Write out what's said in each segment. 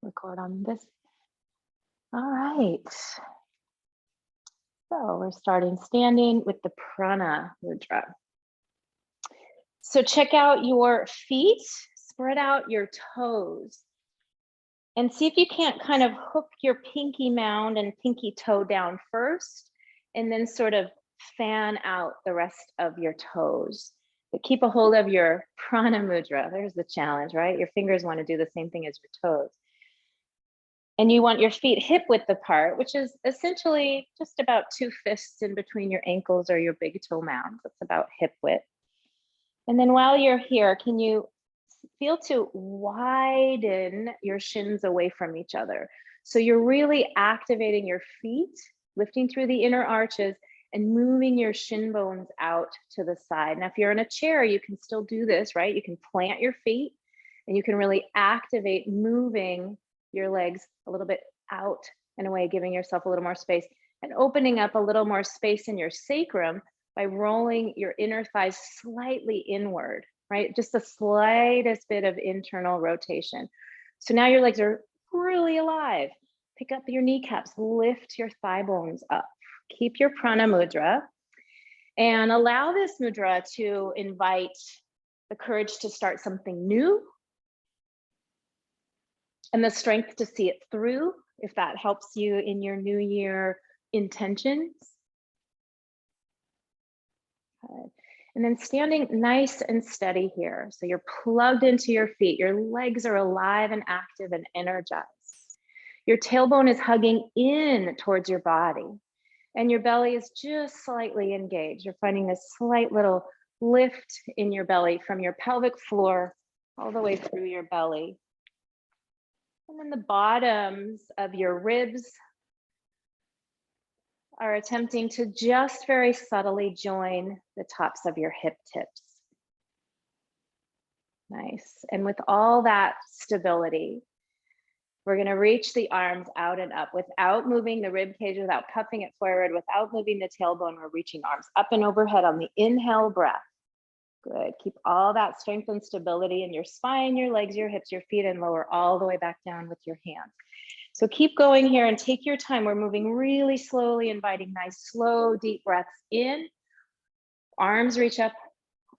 record on this. All right. So we're starting standing with the Prana Mudra. So check out your feet, spread out your toes, and see if you can't kind of hook your pinky mound and pinky toe down first, and then sort of fan out the rest of your toes. But keep a hold of your Prana Mudra. There's the challenge, right? Your fingers want to do the same thing as your toes. And you want your feet hip width apart, which is essentially just about 2 fists in between your ankles or your big toe mounds. That's about hip width. And then while you're here, can you feel to widen your shins away from each other? So you're really activating your feet, lifting through the inner arches and moving your shin bones out to the side. Now, if you're in a chair, you can still do this, right? You can plant your feet and you can really activate moving your legs a little bit out and away, giving yourself a little more space and opening up a little more space in your sacrum by rolling your inner thighs slightly inward, right? Just the slightest bit of internal rotation. So now your legs are really alive. Pick up your kneecaps, lift your thigh bones up. Keep your Prana Mudra and allow this mudra to invite the courage to start something new and the strength to see it through, if that helps you in your new year intentions. And then standing nice and steady here. So you're plugged into your feet. Your legs are alive and active and energized. Your tailbone is hugging in towards your body. And your belly is just slightly engaged. You're finding this slight little lift in your belly from your pelvic floor all the way through your belly. And then the bottoms of your ribs are attempting to just very subtly join the tops of your hip tips. Nice. And with all that stability, we're going to reach the arms out and up without moving the rib cage, without puffing it forward, without moving the tailbone. We're reaching arms up and overhead on the inhale breath. Good. Keep all that strength and stability in your spine, your legs, your hips, your feet, and lower all the way back down with your hands. So keep going here and take your time. We're moving really slowly, inviting nice, slow, deep breaths in. Arms reach up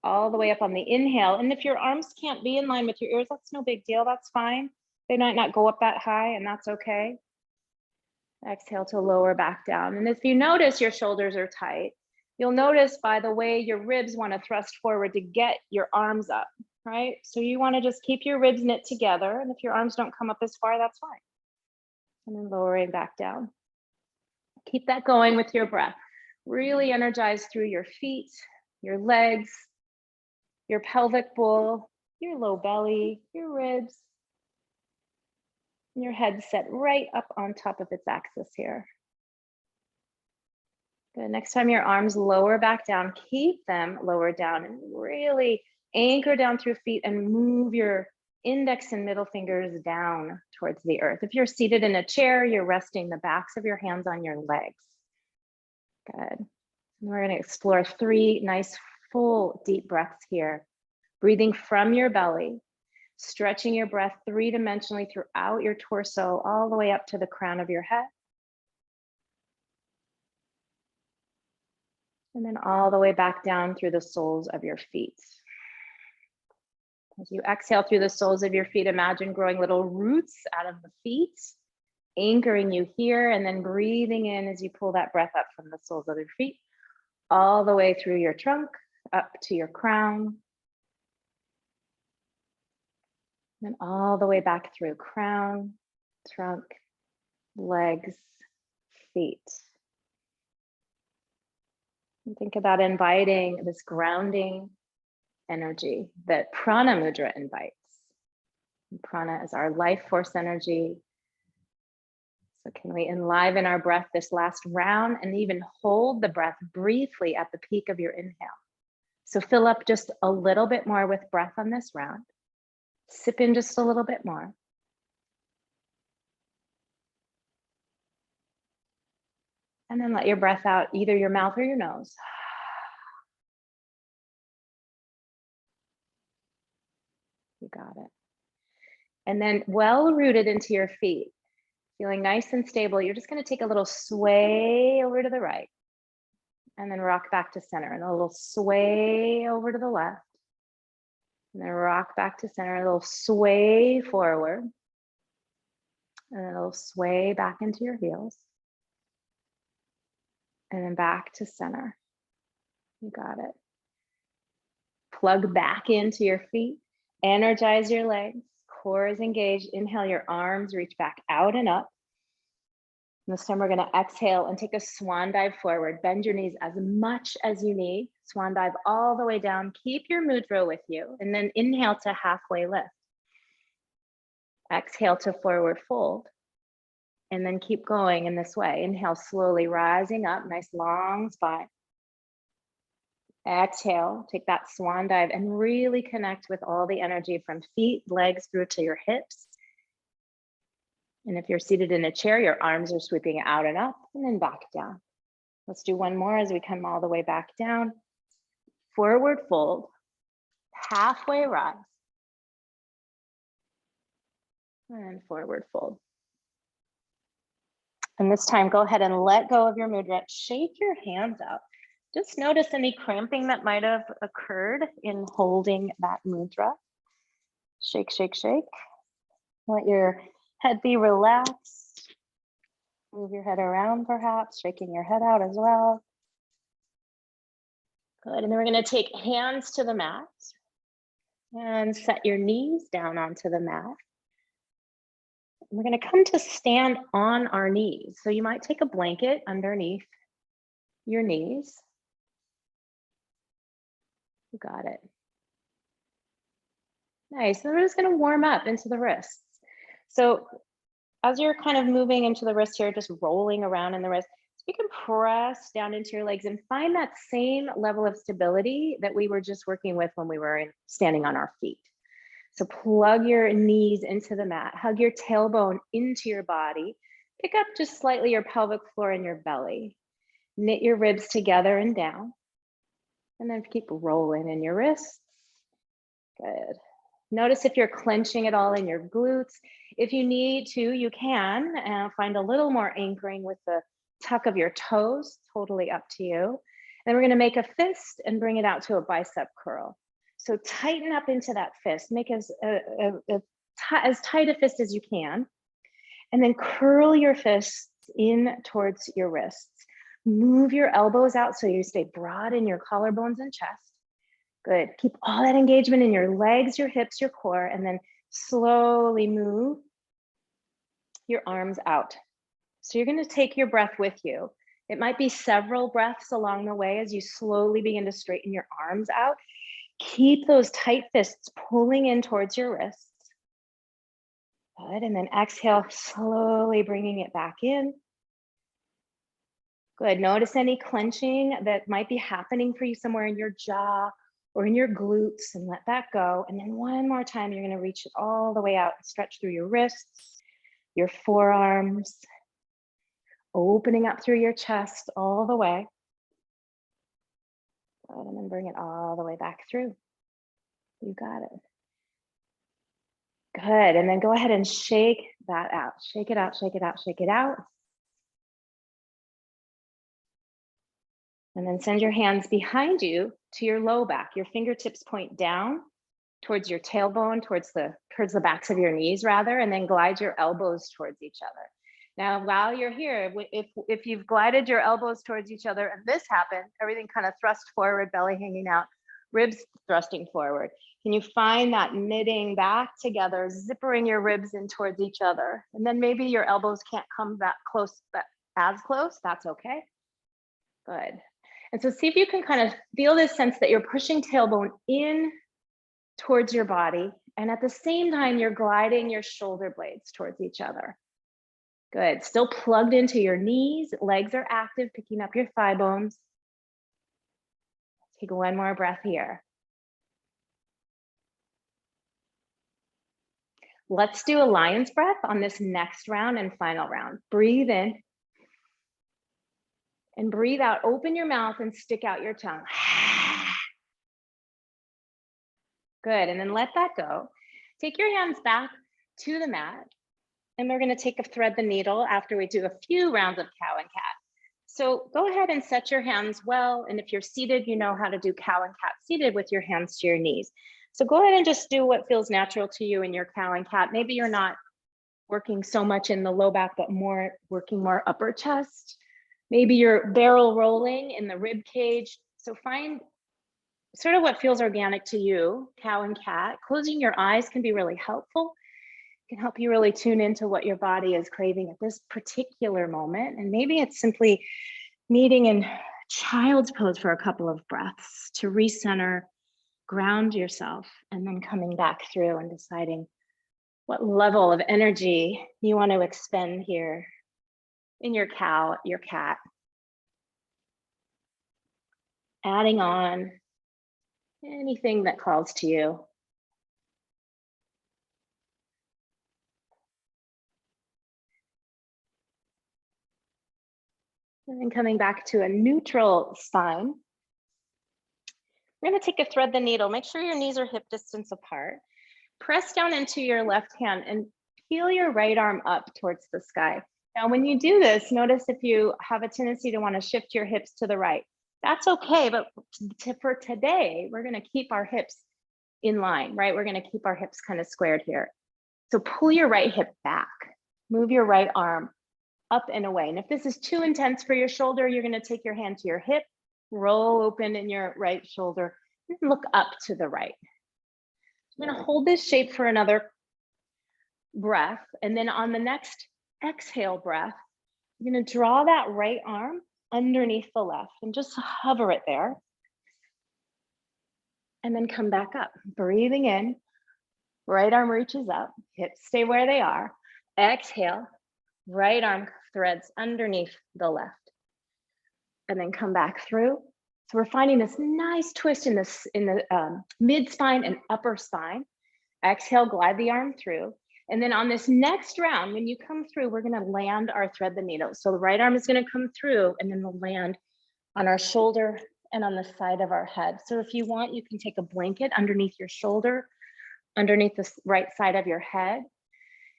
all the way up on the inhale. And if your arms can't be in line with your ears, that's no big deal. That's fine. They might not go up that high, and that's okay. Exhale to lower back down. And if you notice your shoulders are tight, you'll notice by the way your ribs want to thrust forward to get your arms up, right? So you want to just keep your ribs knit together. And if your arms don't come up as far, that's fine. And then lowering back down. Keep that going with your breath. Really energize through your feet, your legs, your pelvic bowl, your low belly, your ribs. Your head set right up on top of its axis here. Good. Next time your arms lower back down, keep them lower down and really anchor down through feet and move your index and middle fingers down towards the earth. If you're seated in a chair, you're resting the backs of your hands on your legs. Good. And we're going to explore 3 nice, full, deep breaths here. Breathing from your belly, stretching your breath 3-dimensionally throughout your torso, all the way up to the crown of your head. And then all the way back down through the soles of your feet. As you exhale through the soles of your feet, imagine growing little roots out of the feet, anchoring you here, and then breathing in as you pull that breath up from the soles of your feet, all the way through your trunk, up to your crown, and all the way back through crown, trunk, legs, feet. And think about inviting this grounding energy that Prana Mudra invites. And prana is our life force energy. So can we enliven our breath this last round and even hold the breath briefly at the peak of your inhale? So fill up just a little bit more with breath on this round. Sip in just a little bit more. And then let your breath out, either your mouth or your nose. You got it. And then well rooted into your feet, feeling nice and stable. You're just going to take a little sway over to the right and then rock back to center, and a little sway over to the left and then rock back to center, a little sway forward and then a little sway back into your heels and then back to center. You got it. Plug back into your feet, energize your legs, core is engaged. Inhale, your arms reach back out and up. And this time we're going to exhale and take a swan dive forward. Bend your knees as much as you need. Swan dive all the way down. Keep your mudra with you. And then inhale to halfway lift. Exhale to forward fold. And then keep going in this way. Inhale, slowly rising up, nice long spine. Exhale, take that swan dive and really connect with all the energy from feet, legs through to your hips. And if you're seated in a chair, your arms are sweeping out and up and then back down. Let's do one more as we come all the way back down. Forward fold, halfway rise, and forward fold. And this time, go ahead and let go of your mudra. Shake your hands out. Just notice any cramping that might have occurred in holding that mudra. Shake, shake, shake. Let your head be relaxed. Move your head around perhaps, shaking your head out as well. Good, and then we're gonna take hands to the mat and set your knees down onto the mat. We're gonna come to stand on our knees. So you might take a blanket underneath your knees. You got it. Nice, and we're just gonna warm up into the wrists. So as you're kind of moving into the wrist here, just rolling around in the wrist, you can press down into your legs and find that same level of stability that we were just working with when we were standing on our feet. So plug your knees into the mat, hug your tailbone into your body, pick up just slightly your pelvic floor and your belly, knit your ribs together and down, and then keep rolling in your wrists. Good. Notice if you're clenching at all in your glutes. If you need to, you can find a little more anchoring with the tuck of your toes, totally up to you. Then we're gonna make a fist and bring it out to a bicep curl. So tighten up into that fist, make as tight a fist as you can, and then curl your fists in towards your wrists. Move your elbows out so you stay broad in your collarbones and chest. Good, keep all that engagement in your legs, your hips, your core, and then slowly move your arms out. So you're gonna take your breath with you. It might be several breaths along the way as you slowly begin to straighten your arms out. Keep those tight fists pulling in towards your wrists. Good, and then exhale, slowly bringing it back in. Good, notice any clenching that might be happening for you somewhere in your jaw or in your glutes, and let that go. And then one more time, you're gonna reach it all the way out and stretch through your wrists, your forearms, opening up through your chest all the way. Good, and then bring it all the way back through. You got it. Good, and then go ahead and shake that out. Shake it out, shake it out, shake it out. And then send your hands behind you to your low back. Your fingertips point down towards your tailbone, towards the backs of your knees rather, and then glide your elbows towards each other. Now, while you're here, if you've glided your elbows towards each other and this happened, everything kind of thrust forward, belly hanging out, ribs thrusting forward. Can you find that knitting back together, zippering your ribs in towards each other? And then maybe your elbows can't come that close, but as close, that's okay. Good. And so see if you can kind of feel this sense that you're pushing tailbone in towards your body. And at the same time, you're gliding your shoulder blades towards each other. Good, still plugged into your knees, legs are active, picking up your thigh bones. Take one more breath here. Let's do a lion's breath on this next round and final round. Breathe in and breathe out. Open your mouth and stick out your tongue. Good, and then let that go. Take your hands back to the mat. And we're going to take a thread the needle after we do a few rounds of cow and cat. So go ahead and set your hands well. And if you're seated, you know how to do cow and cat seated with your hands to your knees. So go ahead and just do what feels natural to you in your cow and cat. Maybe you're not working so much in the low back, but working more upper chest. Maybe you're barrel rolling in the rib cage. So find sort of what feels organic to you, cow and cat. Closing your eyes can be really helpful. It can help you really tune into what your body is craving at this particular moment. And maybe it's simply meeting in child's pose for a couple of breaths to recenter, ground yourself, and then coming back through and deciding what level of energy you want to expend here in your cow, your cat. Adding on anything that calls to you. And then coming back to a neutral spine. We're going to take a thread the needle. Make sure your knees are hip distance apart. Press down into your left hand and peel your right arm up towards the sky. Now, when you do this, notice if you have a tendency to want to shift your hips to the right. That's okay, but for today, we're going to keep our hips in line, right? We're going to keep our hips kind of squared here. So pull your right hip back, move your right arm up and away. And if this is too intense for your shoulder, you're going to take your hand to your hip, roll open in your right shoulder, and look up to the right. I'm going to hold this shape for another breath. And then on the next exhale breath, you're going to draw that right arm underneath the left and just hover it there. And then come back up, breathing in, right arm reaches up, hips stay where they are. Exhale, right arm threads underneath the left. And then come back through. So we're finding this nice twist in the mid spine and upper spine. Exhale, glide the arm through. And then on this next round, when you come through, we're going to land our thread the needle. So the right arm is going to come through and then we'll land on our shoulder and on the side of our head. So if you want, you can take a blanket underneath your shoulder, underneath the right side of your head.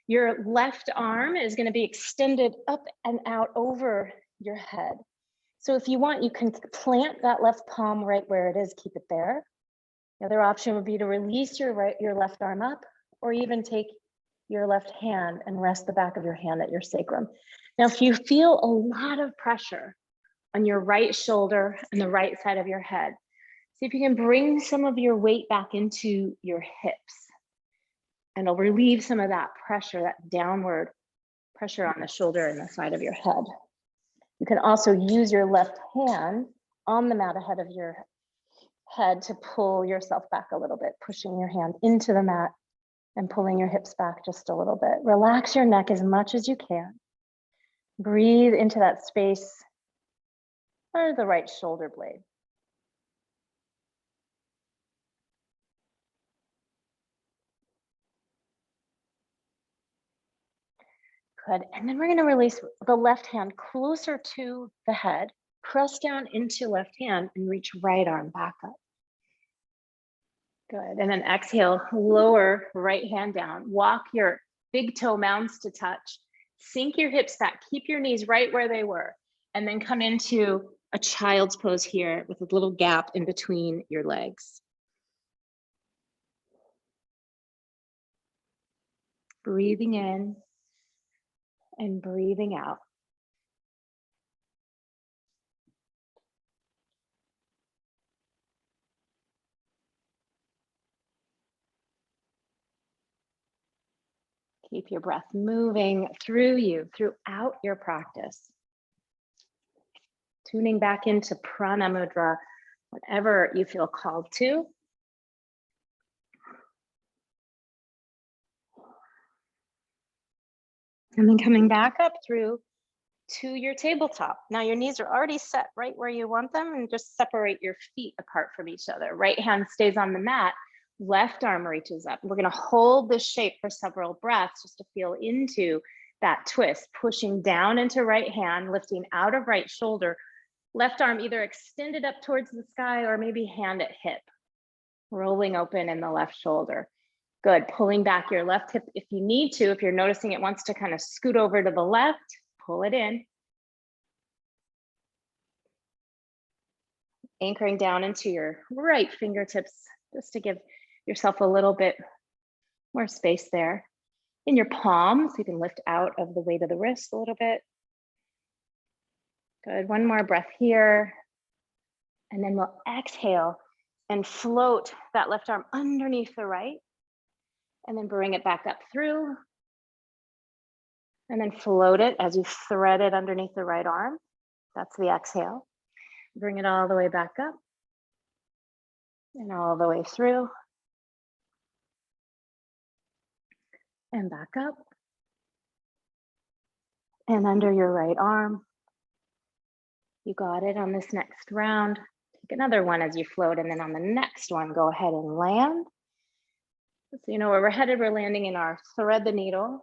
Your left arm is going to be extended up and out over your head. So if you want, you can plant that left palm right where it is, keep it there. The other option would be to release your left arm up, or even take your left hand and rest the back of your hand at your sacrum. Now, if you feel a lot of pressure on your right shoulder and the right side of your head, see if you can bring some of your weight back into your hips. And it'll relieve some of that pressure, that downward pressure on the shoulder and the side of your head. You can also use your left hand on the mat ahead of your head to pull yourself back a little bit, pushing your hand into the mat and pulling your hips back just a little bit. Relax your neck as much as you can. Breathe into that space under the right shoulder blade. Good, and then we're going to release the left hand closer to the head, press down into left hand and reach right arm back up. Good, and then exhale, lower right hand down, walk your big toe mounds to touch, sink your hips back, keep your knees right where they were, and then come into a child's pose here with a little gap in between your legs. Breathing in and breathing out. Keep your breath moving through you, throughout your practice. Tuning back into Prana Mudra, whatever you feel called to. And then coming back up through to your tabletop. Now your knees are already set right where you want them, and just separate your feet apart from each other. Right hand stays on the mat, left arm reaches up. We're going to hold this shape for several breaths just to feel into that twist, pushing down into right hand, lifting out of right shoulder, left arm either extended up towards the sky or maybe hand at hip, rolling open in the left shoulder. Good, pulling back your left hip if you need to. If you're noticing it wants to kind of scoot over to the left, pull it in. Anchoring down into your right fingertips, just to give yourself a little bit more space there. In your palms, you can lift out of the weight of the wrist a little bit. Good, one more breath here. And then we'll exhale and float that left arm underneath the right. And then bring it back up through. And then float it as you thread it underneath the right arm. That's the exhale. Bring it all the way back up. And all the way through. And back up. And under your right arm. You got it on this next round. Take another one as you float, and then on the next one, go ahead and land. So you know where we're headed, we're landing in our thread the needle.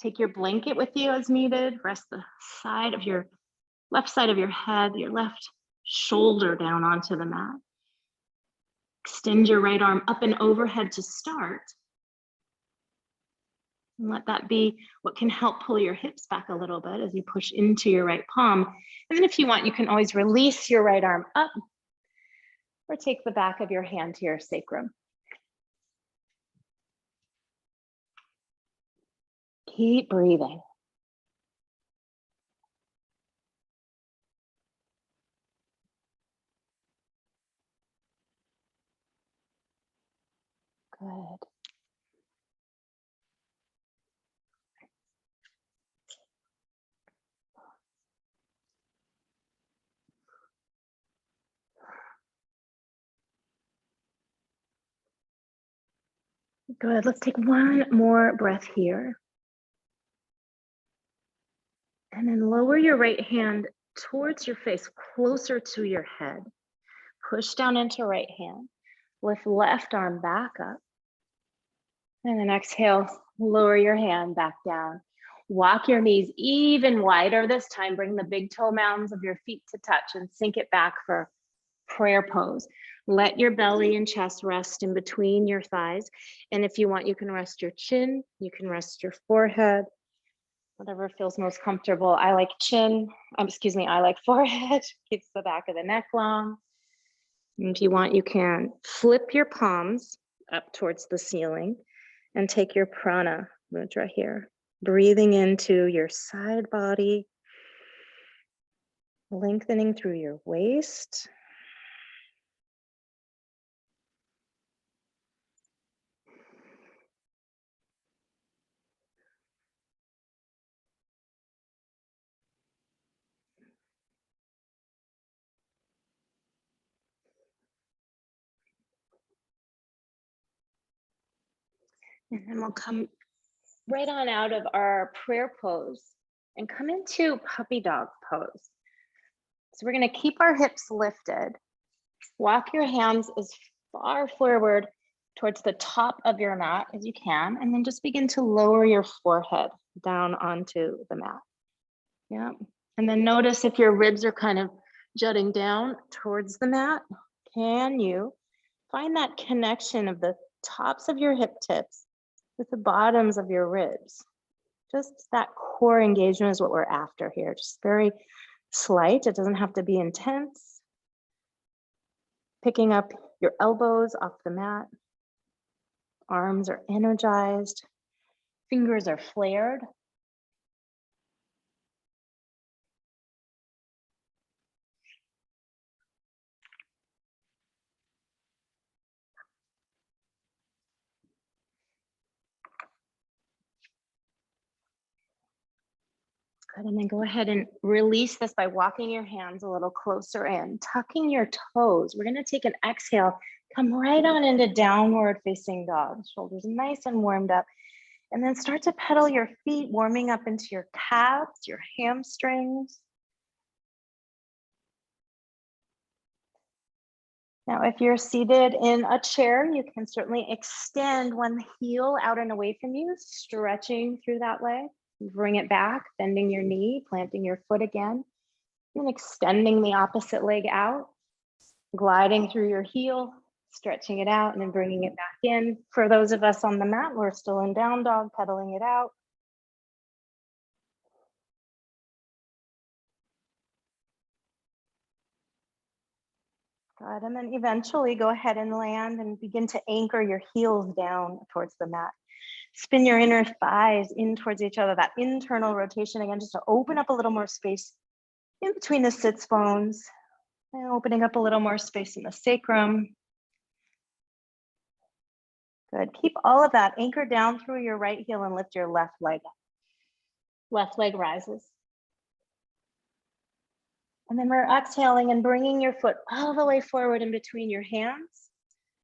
Take your blanket with you as needed. Rest the side of your left side of your head, your left shoulder down onto the mat. Extend your right arm up and overhead to start. And let that be what can help pull your hips back a little bit as you push into your right palm. And then if you want, you can always release your right arm up or take the back of your hand to your sacrum. Keep breathing. Good. Good, let's take one more breath here. And then lower your right hand towards your face, closer to your head. Push down into right hand. Lift left arm back up. And then exhale, lower your hand back down. Walk your knees even wider this time. Bring the big toe mounds of your feet to touch and sink it back for prayer pose. Let your belly and chest rest in between your thighs. And if you want, you can rest your chin, you can rest your forehead, whatever feels most comfortable. I like chin, I like forehead, keeps the back of the neck long. And if you want, you can flip your palms up towards the ceiling and take your prana mudra here, breathing into your side body, lengthening through your waist. And then we'll come right on out of our prayer pose and come into puppy dog pose. So we're going to keep our hips lifted. Walk your hands as far forward towards the top of your mat as you can, and then just begin to lower your forehead down onto the mat. Yeah. And then notice if your ribs are kind of jutting down towards the mat, can you find that connection of the tops of your hip tips with the bottoms of your ribs? Just that core engagement is what we're after here. Just very slight. It doesn't have to be intense. Picking up your elbows off the mat. Arms are energized. Fingers are flared. Good, and then go ahead and release this by walking your hands a little closer in, tucking your toes. We're gonna take an exhale, come right on into downward facing dog. Shoulders nice and warmed up. And then start to pedal your feet, warming up into your calves, your hamstrings. Now, if you're seated in a chair, you can certainly extend one heel out and away from you, stretching through that leg. Bring it back, bending your knee, planting your foot again, and extending the opposite leg out, gliding through your heel, Stretching it out and then bringing it back in. For those of us on the mat, we're still in down dog, pedaling it out. Good, and then eventually go ahead and land and begin to anchor your heels down towards the mat. Spin your inner thighs in towards each other, that internal rotation again, just to open up a little more space in between the sits bones and opening up a little more space in the sacrum. Good, keep all of that anchored down through your right heel and lift your left leg up. Left leg rises. And then we're exhaling and bringing your foot all the way forward in between your hands.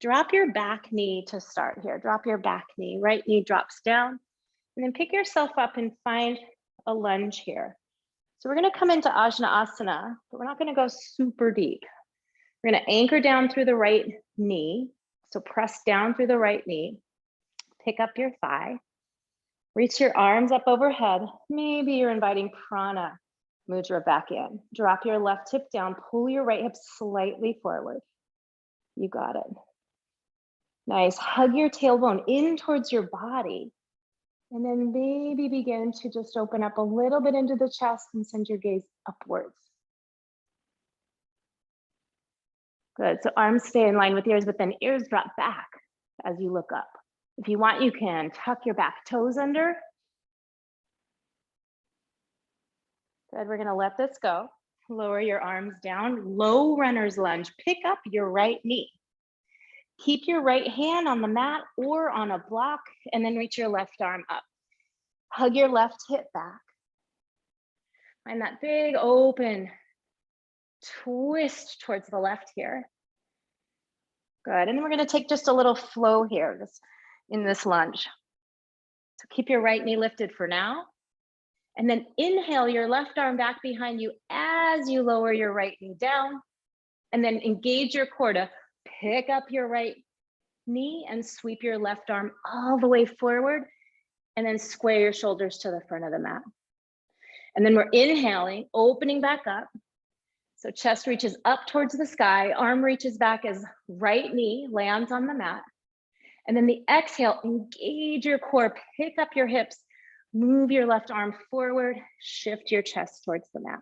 Drop your back knee to start here. Drop your back knee, right knee drops down. And then pick yourself up and find a lunge here. So we're gonna come into Ajna Asana, but we're not gonna go super deep. We're gonna anchor down through the right knee. So press down through the right knee. Pick up your thigh. Reach your arms up overhead. Maybe you're inviting Prana Mudra back in. Drop your left hip down, pull your right hip slightly forward. You got it. Nice, hug your tailbone in towards your body. And then maybe begin to just open up a little bit into the chest and send your gaze upwards. Good, so arms stay in line with ears, but then ears drop back as you look up. If you want, you can tuck your back toes under. Good, we're gonna let this go. Lower your arms down, low runner's lunge. Pick up your right knee. Keep your right hand on the mat or on a block, and then reach your left arm up. Hug your left hip back. Find that big open twist towards the left here. Good, and then we're gonna take just a little flow here in this lunge. So keep your right knee lifted for now. And then inhale your left arm back behind you as you lower your right knee down. And then engage your core to pick up your right knee and sweep your left arm all the way forward. And then square your shoulders to the front of the mat. And then we're inhaling, opening back up. So chest reaches up towards the sky, arm reaches back as right knee lands on the mat. And then the exhale, engage your core, pick up your hips, move your left arm forward, shift your chest towards the mat.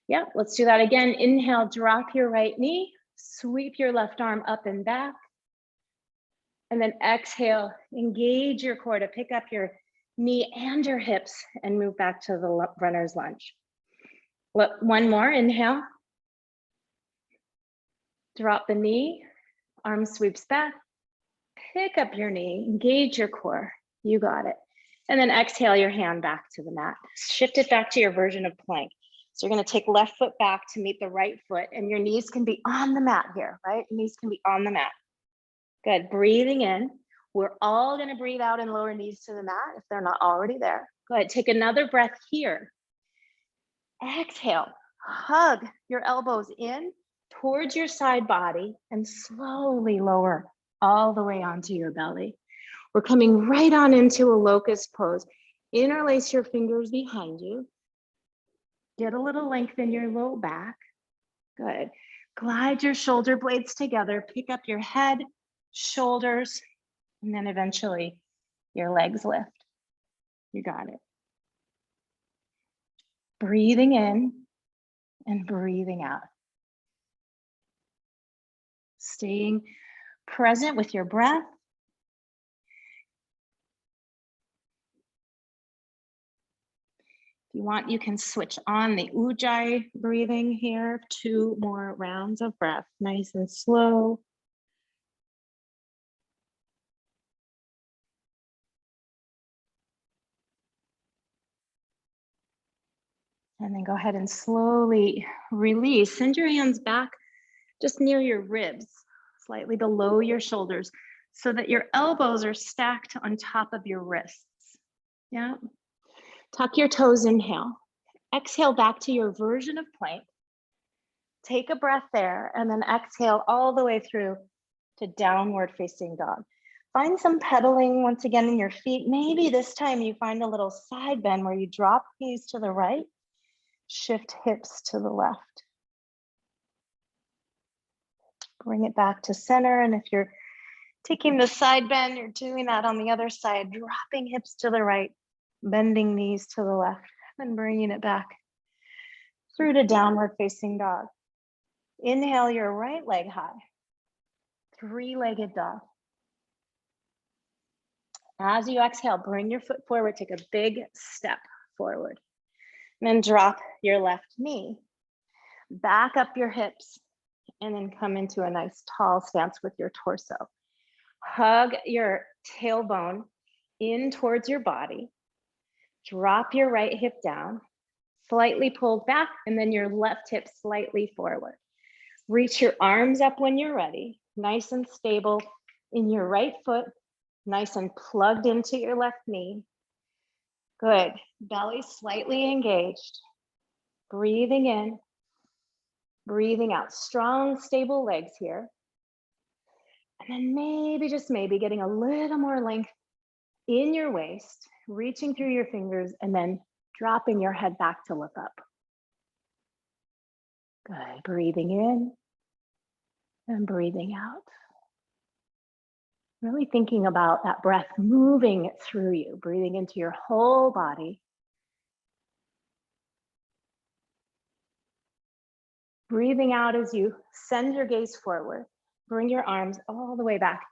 Yeah, let's do that again. Inhale, drop your right knee, sweep your left arm up and back. And then exhale, engage your core to pick up your knee and your hips and move back to the runner's lunge. One more, inhale. Drop the knee, arm sweeps back. Pick up your knee, engage your core. You got it. And then exhale your hand back to the mat. Shift it back to your version of plank. So you're gonna take left foot back to meet the right foot, and your knees can be on the mat here, right? Your knees can be on the mat. Good, breathing in. We're all gonna breathe out and lower knees to the mat if they're not already there. Go ahead, take another breath here. Exhale, hug your elbows in towards your side body and slowly lower all the way onto your belly. We're coming right on into a locust pose. Interlace your fingers behind you. Get a little length in your low back. Good. Glide your shoulder blades together. Pick up your head, shoulders, and then eventually your legs lift. You got it. Breathing in and breathing out. Staying present with your breath. If you want, you can switch on the Ujjay breathing here. 2 more rounds of breath, nice and slow. And then go ahead and slowly release. Send your hands back just near your ribs, slightly below your shoulders, so that your elbows are stacked on top of your wrists. Yeah. Tuck your toes, inhale. Exhale back to your version of plank. Take a breath there, and then exhale all the way through to downward facing dog. Find some pedaling once again in your feet. Maybe this time you find a little side bend where you drop knees to the right, shift hips to the left. Bring it back to center. And if you're taking the side bend, you're doing that on the other side, dropping hips to the right, bending knees to the left, and bringing it back through to downward facing dog. Inhale your right leg high, three-legged dog. As you exhale, bring your foot forward, take a big step forward. And then drop your left knee. Back up your hips, and then come into a nice tall stance with your torso. Hug your tailbone in towards your body. Drop your right hip down, slightly pulled back, and then your left hip slightly forward. Reach your arms up when you're ready, nice and stable in your right foot, nice and plugged into your left knee. Good. Belly slightly engaged. Breathing in, breathing out. Strong, stable legs here. And then maybe, just maybe, getting a little more length in your waist, reaching through your fingers, and then dropping your head back to look up. Good. Breathing in and breathing out. Really thinking about that breath moving through you, breathing into your whole body. Breathing out as you send your gaze forward. Bring your arms all the way back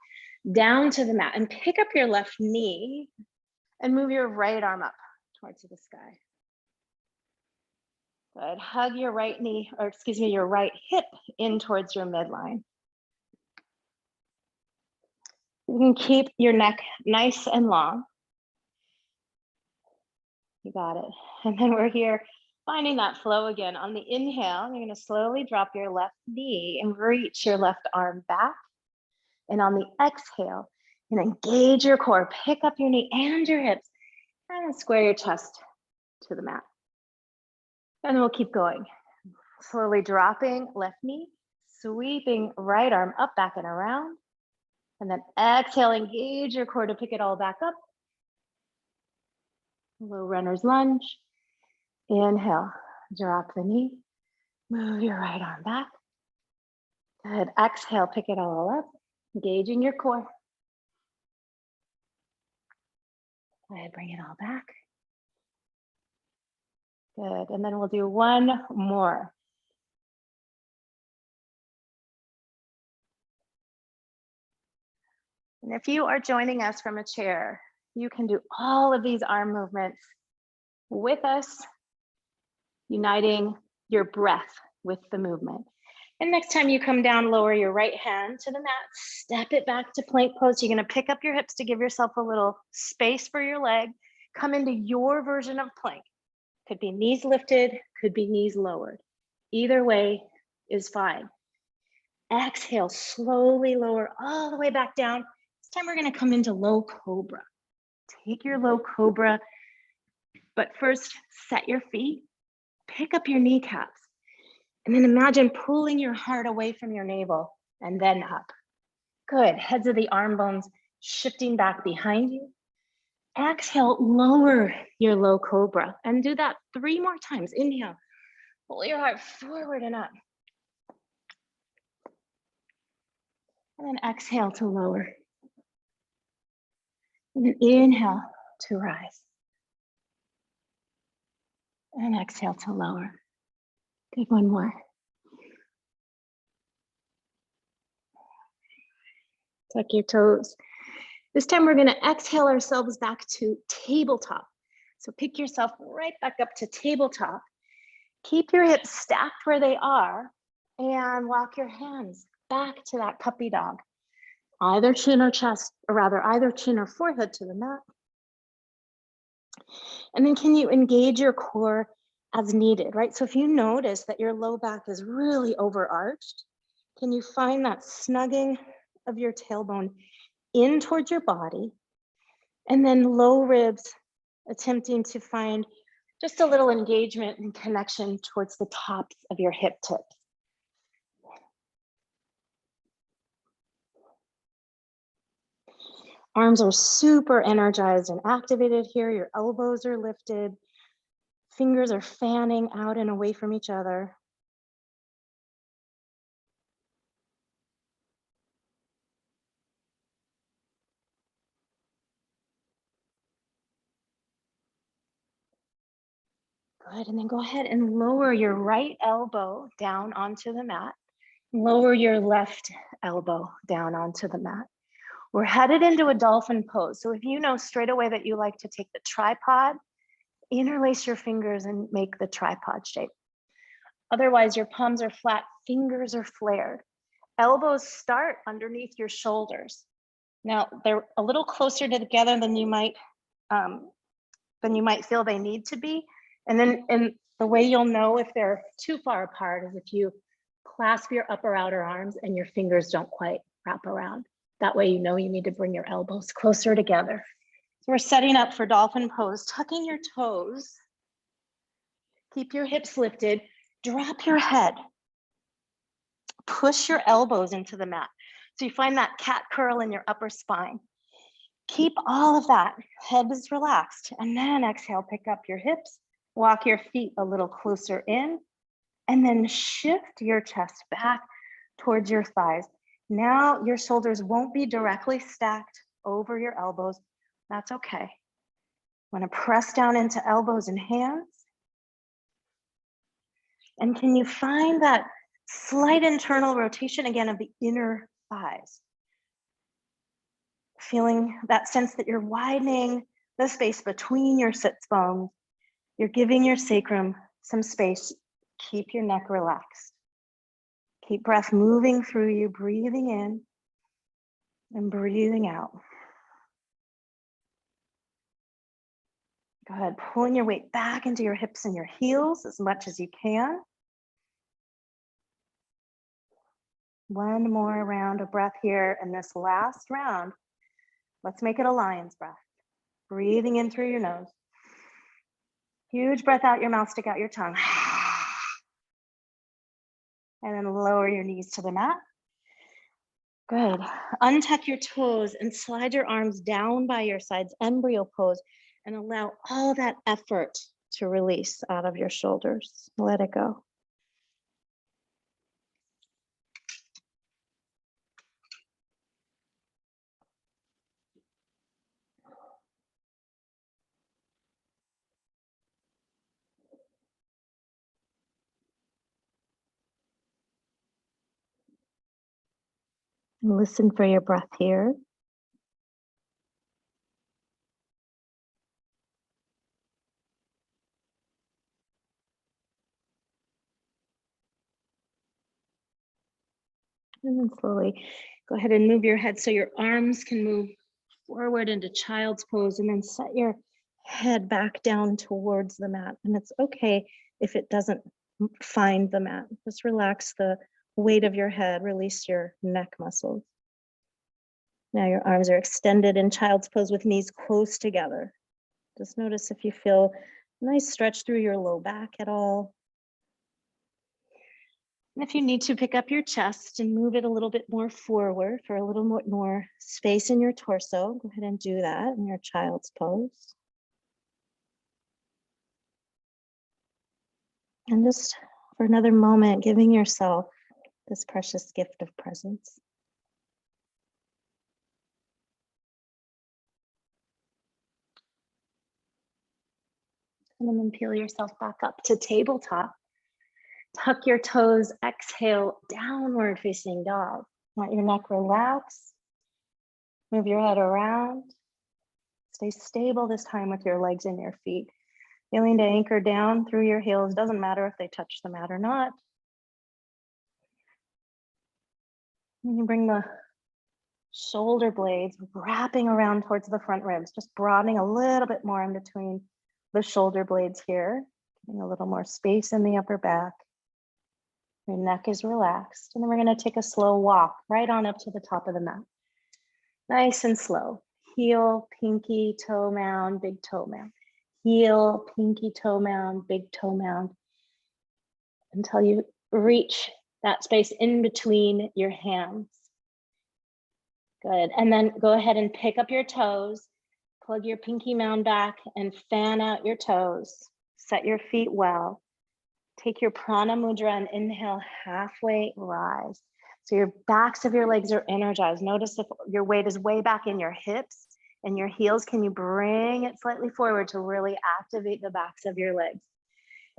down to the mat and pick up your left knee and move your right arm up towards the sky. Good. Hug your right knee, or excuse me, your right hip in towards your midline. You can keep your neck nice and long. You got it. And then we're here finding that flow again. On the inhale, you're going to slowly drop your left knee and reach your left arm back. And on the exhale, and engage your core, pick up your knee and your hips, and square your chest to the mat. And we'll keep going. Slowly dropping left knee, sweeping right arm up, back, and around. And then exhale, engage your core to pick it all back up. Low runner's lunge. Inhale, drop the knee, move your right arm back. Good. Exhale, pick it all up, engaging your core. Go ahead, bring it all back. Good. And then we'll do one more. And if you are joining us from a chair, you can do all of these arm movements with us, uniting your breath with the movement. And next time you come down, lower your right hand to the mat, step it back to plank pose. You're going to pick up your hips to give yourself a little space for your leg. Come into your version of plank. Could be knees lifted, could be knees lowered. Either way is fine. Exhale, slowly lower all the way back down. This time we're going to come into low cobra. Take your low cobra, but first set your feet, pick up your kneecaps, and then imagine pulling your heart away from your navel and then up. Good. Heads of the arm bones shifting back behind you. Exhale, lower your low cobra, and do that 3 more times. Inhale, pull your heart forward and up. And then exhale to lower. And then inhale to rise. And exhale to lower. Good, one more. Tuck your toes. This time we're going to exhale ourselves back to tabletop. So pick yourself right back up to tabletop. Keep your hips stacked where they are and walk your hands back to that puppy dog. Either chin or chest, or rather either chin or forehead to the mat. And then can you engage your core as needed, right? So if you notice that your low back is really overarched, can you find that snugging of your tailbone in towards your body, and then low ribs attempting to find just a little engagement and connection towards the tops of your hip tips. Arms are super energized and activated here. Your elbows are lifted. Fingers are fanning out and away from each other. Good, and then go ahead and lower your right elbow down onto the mat. Lower your left elbow down onto the mat. We're headed into a dolphin pose. So if you know straight away that you like to take the tripod, interlace your fingers and make the tripod shape. Otherwise, your palms are flat, fingers are flared. Elbows start underneath your shoulders. Now, they're a little closer together than you might feel they need to be. And the way you'll know if they're too far apart is if you clasp your upper outer arms and your fingers don't quite wrap around. That way you know you need to bring your elbows closer together. So we're setting up for dolphin pose, tucking your toes, keep your hips lifted, drop your head, push your elbows into the mat. So you find that cat curl in your upper spine. Keep all of that, head is relaxed, and then exhale, pick up your hips, walk your feet a little closer in, and then shift your chest back towards your thighs. Now your shoulders won't be directly stacked over your elbows. That's okay. Want to press down into elbows and hands. And can you find that slight internal rotation again of the inner thighs? Feeling that sense that you're widening the space between your sits bones. You're giving your sacrum some space. Keep your neck relaxed. Keep breath moving through you, breathing in and breathing out. Go ahead, pulling your weight back into your hips and your heels as much as you can. One more round of breath here, and this last round, let's make it a lion's breath. Breathing in through your nose. Huge breath out your mouth, stick out your tongue. And then lower your knees to the mat. Good. Untuck your toes and slide your arms down by your sides, embryo pose, and allow all that effort to release out of your shoulders. Let it go. Listen for your breath here. And then slowly go ahead and move your head so your arms can move forward into child's pose, and then set your head back down towards the mat. And it's okay if it doesn't find the mat. Just relax the weight of your head, release your neck muscles. Now your arms are extended in child's pose with knees close together. Just notice if you feel a nice stretch through your low back at all. And if you need to, pick up your chest and move it a little bit more forward for a little more space in your torso. Go ahead and do that in your child's pose. And just for another moment, giving yourself this precious gift of presence. And then peel yourself back up to tabletop. Tuck your toes, exhale, downward facing dog. Let your neck relax. Move your head around. Stay stable this time with your legs and your feet. Feeling to anchor down through your heels. Doesn't matter if they touch the mat or not. And you bring the shoulder blades wrapping around towards the front ribs, just broadening a little bit more in between the shoulder blades here. Getting a little more space in the upper back. Your neck is relaxed. And then we're going to take a slow walk right on up to the top of the mat. Nice and slow. Heel, pinky, toe mound, big toe mound. Heel, pinky, toe mound, big toe mound. Until you reach that space in between your hands. Good. And then go ahead and pick up your toes. Plug your pinky mound back and fan out your toes. Set your feet well. Take your prana mudra and inhale, halfway rise. So your backs of your legs are energized. Notice if your weight is way back in your hips and your heels, can you bring it slightly forward to really activate the backs of your legs?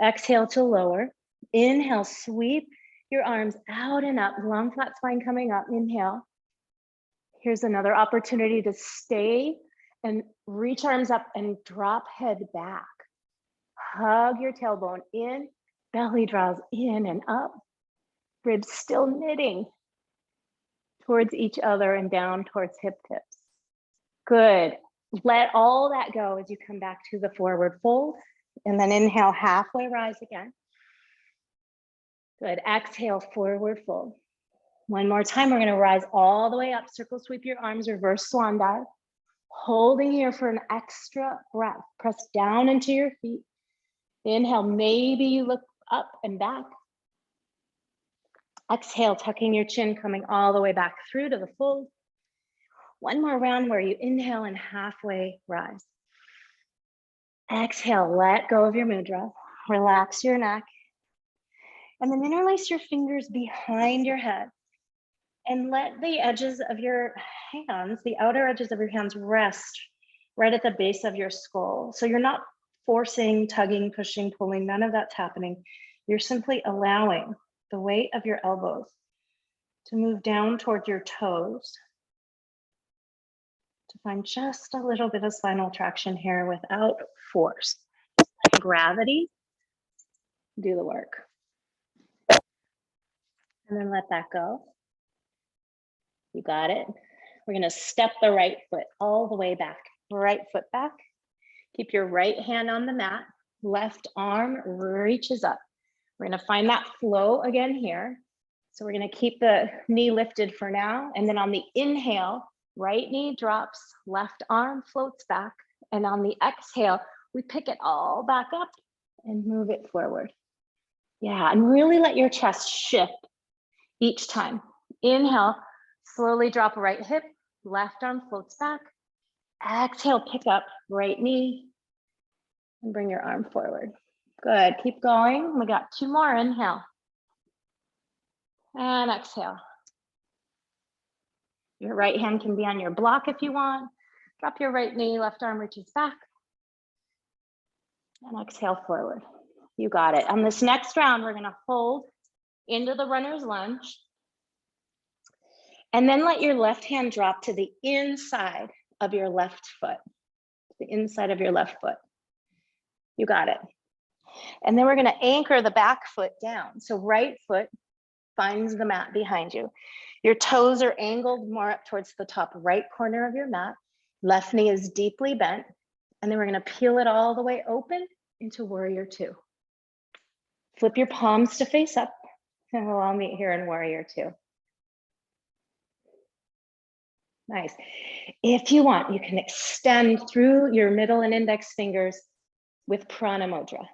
Exhale to lower. Inhale, sweep your arms out and up, long flat spine coming up. Inhale. Here's another opportunity to stay and reach arms up and drop head back. Hug your tailbone in, belly draws in and up. Ribs still knitting towards each other and down towards hip tips. Good. Let all that go as you come back to the forward fold. And then inhale, halfway rise again. Good. Exhale, forward fold. One more time, we're going to rise all the way up. Circle sweep your arms, reverse swan dive. Holding here for an extra breath. Press down into your feet. Inhale, maybe you look up and back. Exhale, tucking your chin, coming all the way back through to the fold. One more round where you inhale and halfway rise. Exhale, let go of your mudra. Relax your neck. And then interlace your fingers behind your head. And let the edges of your hands, the outer edges of your hands, rest right at the base of your skull. So you're not forcing, tugging, pushing, pulling, none of that's happening. You're simply allowing the weight of your elbows to move down toward your toes to find just a little bit of spinal traction here without force. Let gravity do the work. And then let that go. You got it. We're going to step the right foot all the way back. Right foot back. Keep your right hand on the mat. Left arm reaches up. We're going to find that flow again here. So we're going to keep the knee lifted for now. And then on the inhale, right knee drops, left arm floats back. And on the exhale, we pick it all back up and move it forward. Yeah, and really let your chest shift each time. Inhale, slowly drop right hip, left arm floats back. Exhale, pick up right knee and bring your arm forward. Good, keep going. We got two more. Inhale and exhale. Your right hand can be on your block if you want. Drop your right knee, left arm reaches back. And exhale forward. You got it. On this next round, we're gonna hold into the runner's lunge. And then let your left hand drop to the inside of your left foot. The inside of your left foot. You got it. And then we're gonna anchor the back foot down. So right foot finds the mat behind you. Your toes are angled more up towards the top right corner of your mat. Left knee is deeply bent. And then we're gonna peel it all the way open into warrior two. Flip your palms to face up and we'll all meet here in warrior two. Nice. If you want, you can extend through your middle and index fingers with Prana Mudra.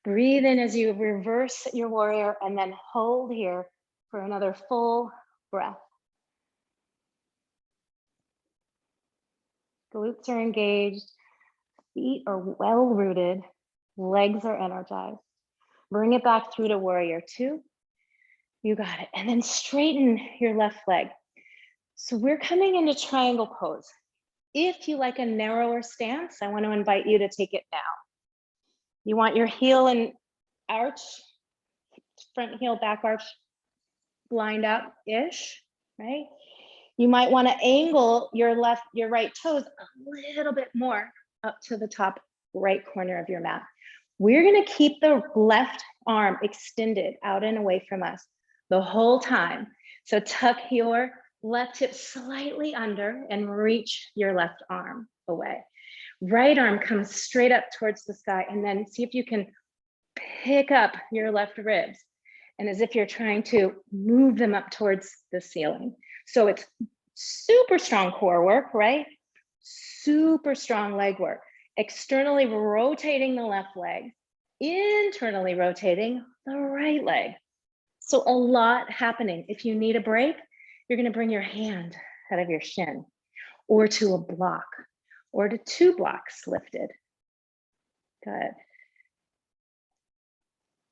Breathe in as you reverse your warrior and then hold here for another full breath. Glutes are engaged, feet are well rooted, legs are energized. Bring it back through to warrior two. You got it. And then straighten your left leg. So we're coming into triangle pose. If you like a narrower stance, I want to invite you to take it now. You want your heel and arch, front heel, back arch lined up-ish, right? You might want to angle your right toes a little bit more up to the top right corner of your mat. We're going to keep the left arm extended out and away from us the whole time. So tuck your left hip slightly under and reach your left arm away. Right arm comes straight up towards the sky and then see if you can pick up your left ribs. And as if you're trying to move them up towards the ceiling. So it's super strong core work, right? Super strong leg work. Externally rotating the left leg, internally rotating the right leg. So a lot happening. If you need a break, you're gonna bring your hand out of your shin or to a block or to two blocks lifted. Good.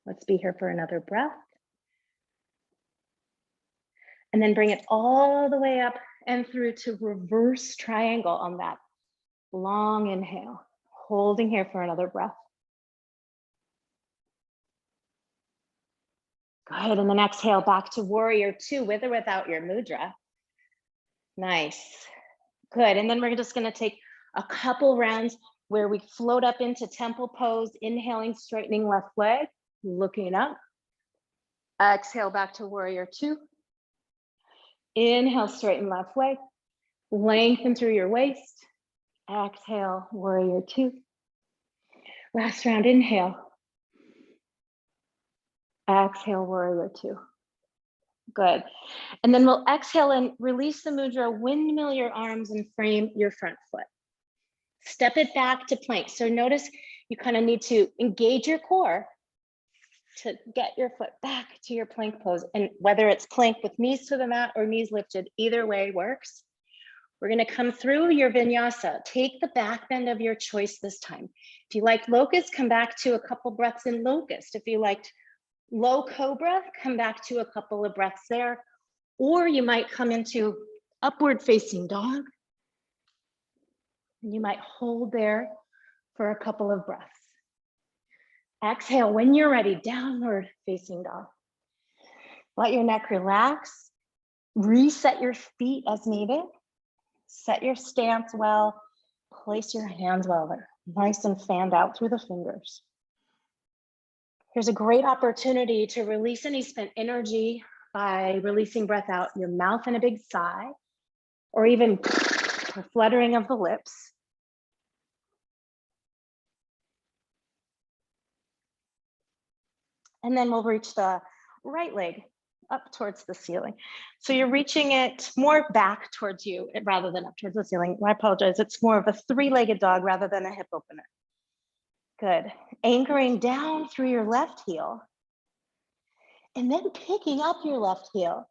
Let's be here for another breath. And then bring it all the way up and through to reverse triangle on that long inhale. Holding here for another breath. Good, and then exhale back to warrior two with or without your mudra. Nice, good, and then we're just gonna take a couple rounds where we float up into temple pose, inhaling, straightening left leg, looking up. Exhale back to warrior two. Inhale, straighten left leg, lengthen through your waist. Exhale, warrior two. Last round, inhale. Exhale, warrior two. Good. And then we'll exhale and release the mudra, windmill your arms and frame your front foot. Step it back to plank. So notice you kind of need to engage your core to get your foot back to your plank pose. And whether it's plank with knees to the mat or knees lifted, either way works. We're going to come through your vinyasa. Take the back bend of your choice this time. If you like locust, come back to a couple breaths in locust. If you liked low cobra, come back to a couple of breaths there. Or you might come into upward facing dog. You might hold there for a couple of breaths. Exhale when you're ready, downward facing dog. Let your neck relax. Reset your feet as needed. Set your stance well. Place your hands well. They're nice and fanned out through the fingers. Here's a great opportunity to release any spent energy by releasing breath out your mouth in a big sigh, or even a fluttering of the lips. And then we'll reach the right leg up towards the ceiling. So you're reaching it more back towards you rather than up towards the ceiling. I apologize. It's more of a three-legged dog rather than a hip opener. Good. Anchoring down through your left heel. And then picking up your left heel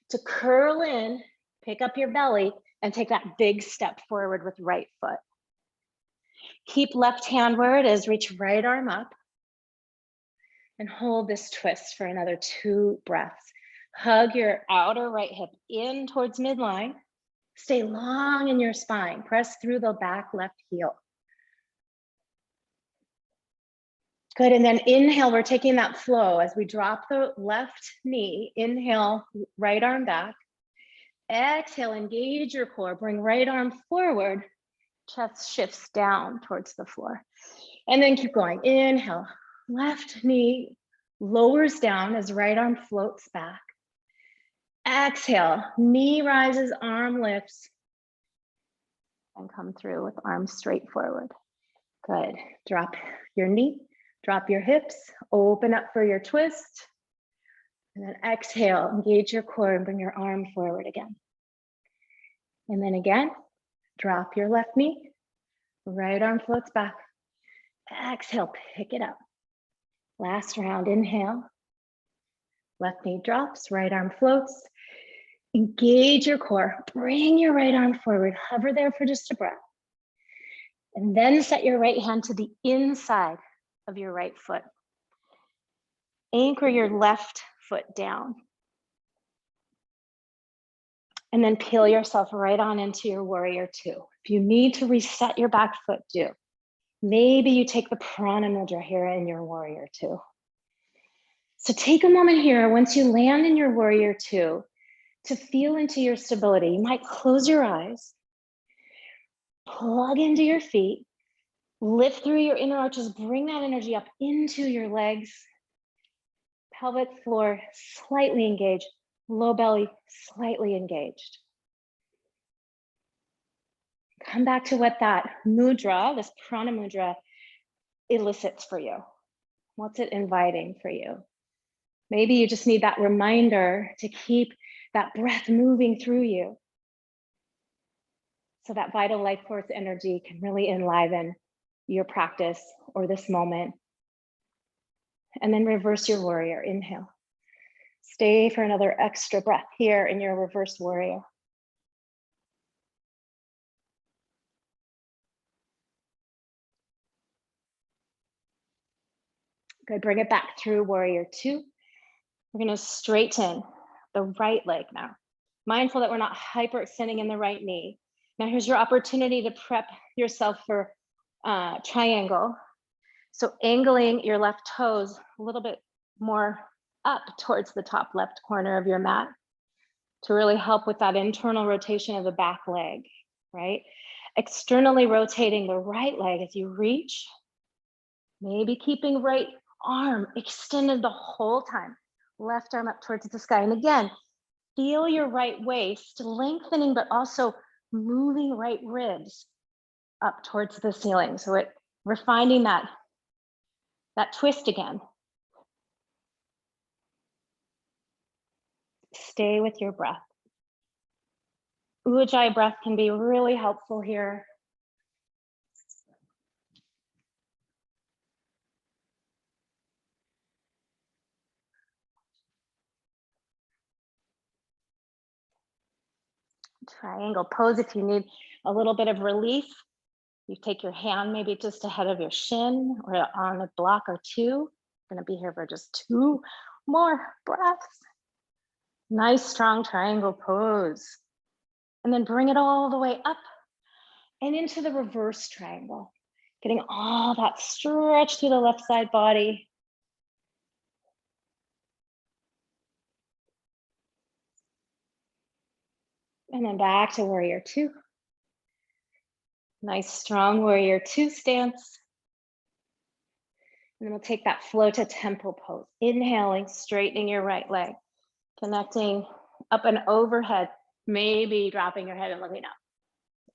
to curl in, pick up your belly, and take that big step forward with right foot. Keep left hand where it is. Reach right arm up. And hold this twist for another 2 breaths. Hug your outer right hip in towards midline. Stay long in your spine. Press through the back left heel. Good, and then inhale, we're taking that flow as we drop the left knee. Inhale, right arm back. Exhale, engage your core. Bring right arm forward. Chest shifts down towards the floor. And then keep going. Inhale, left knee lowers down as right arm floats back. Exhale, knee rises, arm lifts. And come through with arms straight forward. Good. Drop your knee, drop your hips, open up for your twist. And then exhale, engage your core and bring your arm forward again. And then again, drop your left knee, right arm floats back. Exhale, pick it up. Last round, inhale. Left knee drops, right arm floats. Engage your core, bring your right arm forward, hover there for just a breath. And then set your right hand to the inside of your right foot. Anchor your left foot down. And then peel yourself right on into your warrior two. If you need to reset your back foot, do. Maybe you take the Prana Mudra here in your warrior two. So take a moment here, once you land in your warrior two, to feel into your stability. You might close your eyes, plug into your feet, lift through your inner arches, bring that energy up into your legs, pelvic floor slightly engaged, low belly slightly engaged. Come back to what that mudra, this Prana Mudra, elicits for you. What's it inviting for you? Maybe you just need that reminder to keep that breath moving through you, so that vital life force energy can really enliven your practice or this moment. And then reverse your warrior, inhale. Stay for another extra breath here in your reverse warrior. Good, bring it back through warrior two. We're gonna straighten the right leg now. Mindful that we're not hyperextending in the right knee. Now here's your opportunity to prep yourself for triangle. So angling your left toes a little bit more up towards the top left corner of your mat to really help with that internal rotation of the back leg, right? Externally rotating the right leg as you reach, maybe keeping right arm extended the whole time, left arm up towards the sky. And again, feel your right waist lengthening, but also moving right ribs up towards the ceiling. So we're finding that twist again. Stay with your breath. Ujjay breath can be really helpful here. Triangle pose. If you need a little bit of relief, you take your hand maybe just ahead of your shin or on a block or two. I'm gonna be here for just 2 more breaths. Nice strong triangle pose. And then bring it all the way up and into the reverse triangle. Getting all that stretch through the left side body. And then back to warrior 2. Nice strong warrior 2 stance. And then we'll take that flow to temple pose. Inhaling, straightening your right leg. Connecting up and overhead, maybe dropping your head and looking up.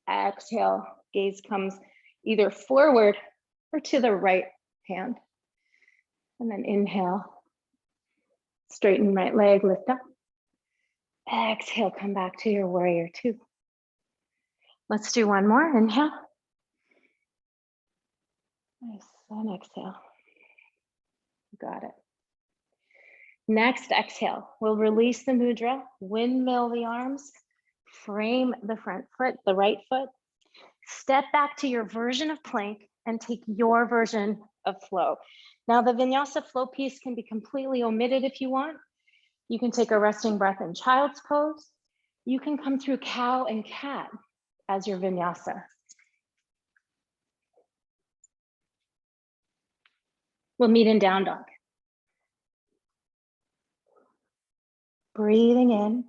Exhale, gaze comes either forward or to the right hand. And then inhale, straighten right leg, lift up. Exhale, come back to your warrior 2. Let's do one more, inhale. Nice, and exhale. Got it. Next, exhale. We'll release the mudra, windmill the arms, frame the front foot, the right foot. Step back to your version of plank and take your version of flow. Now the vinyasa flow piece can be completely omitted if you want. You can take a resting breath in child's pose. You can come through cow and cat as your vinyasa. We'll meet in down dog. Breathing in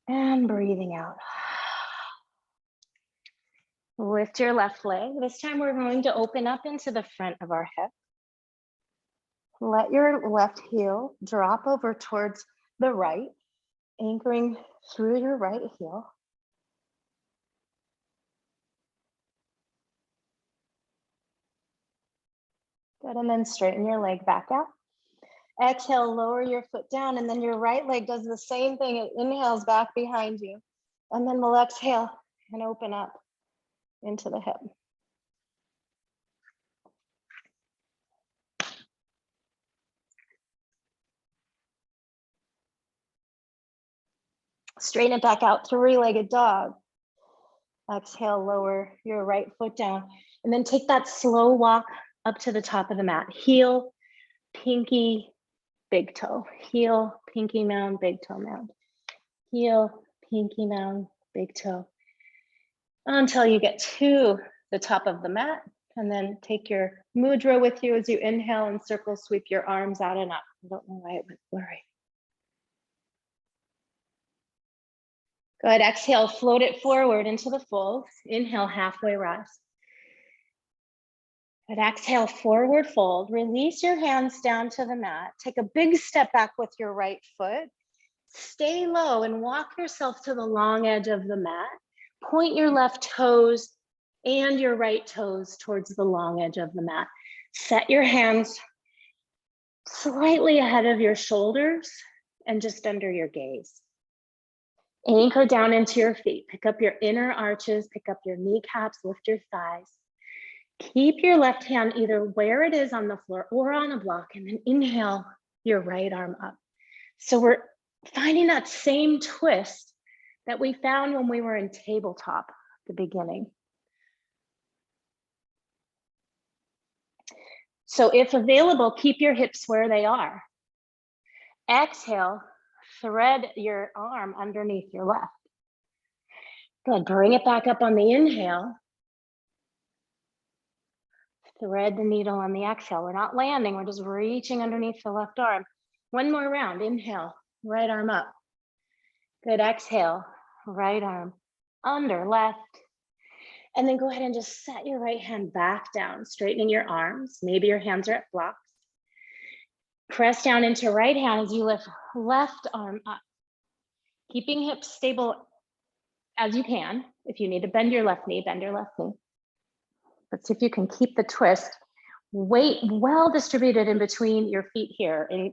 and breathing out. Lift your left leg. This time we're going to open up into the front of our hip. Let your left heel drop over towards the right, anchoring through your right heel. Good, and then straighten your leg back out. Exhale, lower your foot down, and then your right leg does the same thing. It inhales back behind you. And then we'll exhale and open up into the hip. Straighten it back out, three-legged dog. Exhale, lower your right foot down. And then take that slow walk up to the top of the mat. Heel, pinky, big toe. Heel, pinky mound, big toe mound. Heel, pinky mound, big toe. Until you get to the top of the mat. And then take your mudra with you as you inhale and circle sweep your arms out and up. I don't know why it went blurry. Good, exhale, float it forward into the fold. Inhale, halfway rise. Good, exhale, forward fold. Release your hands down to the mat. Take a big step back with your right foot. Stay low and walk yourself to the long edge of the mat. Point your left toes and your right toes towards the long edge of the mat. Set your hands slightly ahead of your shoulders and just under your gaze. Anchor down into your feet. Pick up your inner arches, pick up your kneecaps, lift your thighs. Keep your left hand either where it is on the floor or on a block, and then inhale your right arm up. So we're finding that same twist that we found when we were in tabletop at the beginning. So if available, keep your hips where they are. Exhale, thread your arm underneath your left. Good, bring it back up on the inhale. Thread the needle on the exhale. We're not landing, we're just reaching underneath the left arm. One more round. Inhale, right arm up. Good. Exhale, right arm under, left. And then go ahead and just set your right hand back down, straightening your arms. Maybe your hands are at blocks. Press down into right hand as you lift left arm up. Keeping hips stable as you can. If you need to bend your left knee, bend your left knee. Let's see if you can keep the twist. Weight well distributed in between your feet here and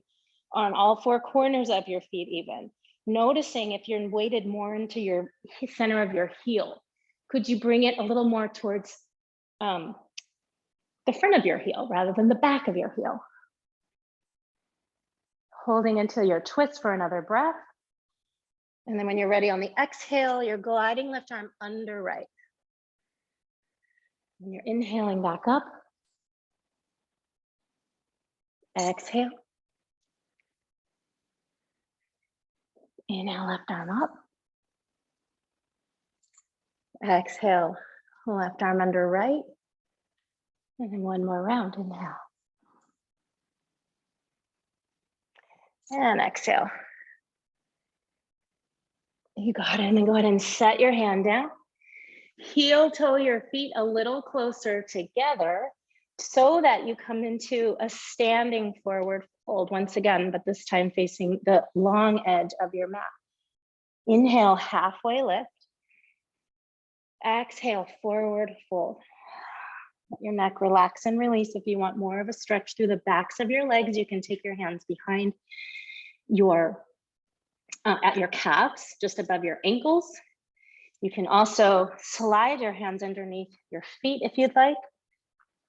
on all four corners of your feet even. Noticing if you're weighted more into your center of your heel. Could you bring it a little more towards the front of your heel rather than the back of your heel? Holding into your twist for another breath. And then when you're ready on the exhale, you're gliding left arm under right. When you're inhaling back up. Exhale. Inhale, left arm up. Exhale, left arm under right. And then one more round, inhale. And exhale. You got it, and then go ahead and set your hand down. Heel toe your feet a little closer together so that you come into a standing forward fold once again, but this time facing the long edge of your mat. Inhale, halfway lift. Exhale, forward fold. Let your neck relax and release. If you want more of a stretch through the backs of your legs, you can take your hands behind your at your calves, just above your ankles. You can also slide your hands underneath your feet if you'd like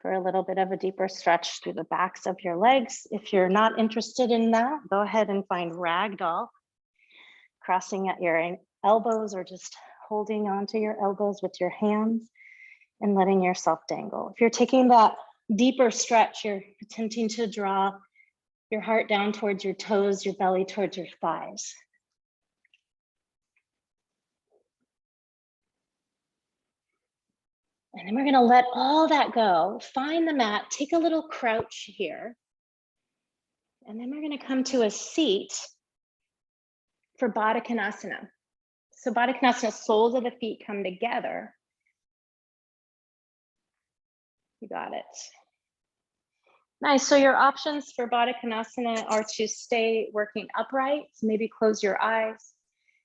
for a little bit of a deeper stretch through the backs of your legs. If you're not interested in that, go ahead and find ragdoll, crossing at your elbows or just holding onto your elbows with your hands and letting yourself dangle. If you're taking that deeper stretch, you're attempting to draw your heart down towards your toes, your belly towards your thighs. And then we're gonna let all that go, find the mat, take a little crouch here. And then we're gonna come to a seat for Baddha Konasana. So Baddha Konasana, soles of the feet come together. You got it. Nice, so your options for Baddha Konasana are to stay working upright, so maybe close your eyes.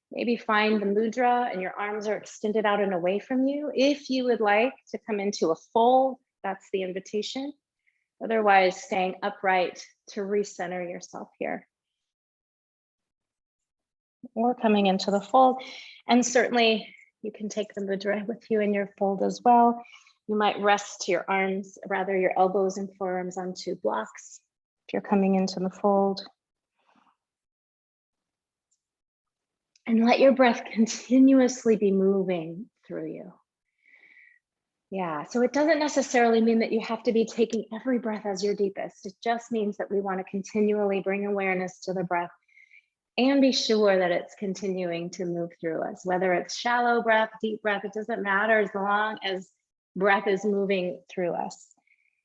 Maybe find the mudra and your arms are extended out and away from you. If you would like to come into a fold, that's the invitation. Otherwise, staying upright to recenter yourself here. Or coming into the fold. And certainly you can take the mudra with you in your fold as well. You might rest your arms, rather your elbows and forearms onto blocks if you're coming into the fold. And let your breath continuously be moving through you. Yeah, so it doesn't necessarily mean that you have to be taking every breath as your deepest. It just means that we want to continually bring awareness to the breath and be sure that it's continuing to move through us. Whether it's shallow breath, deep breath, it doesn't matter as long as breath is moving through us.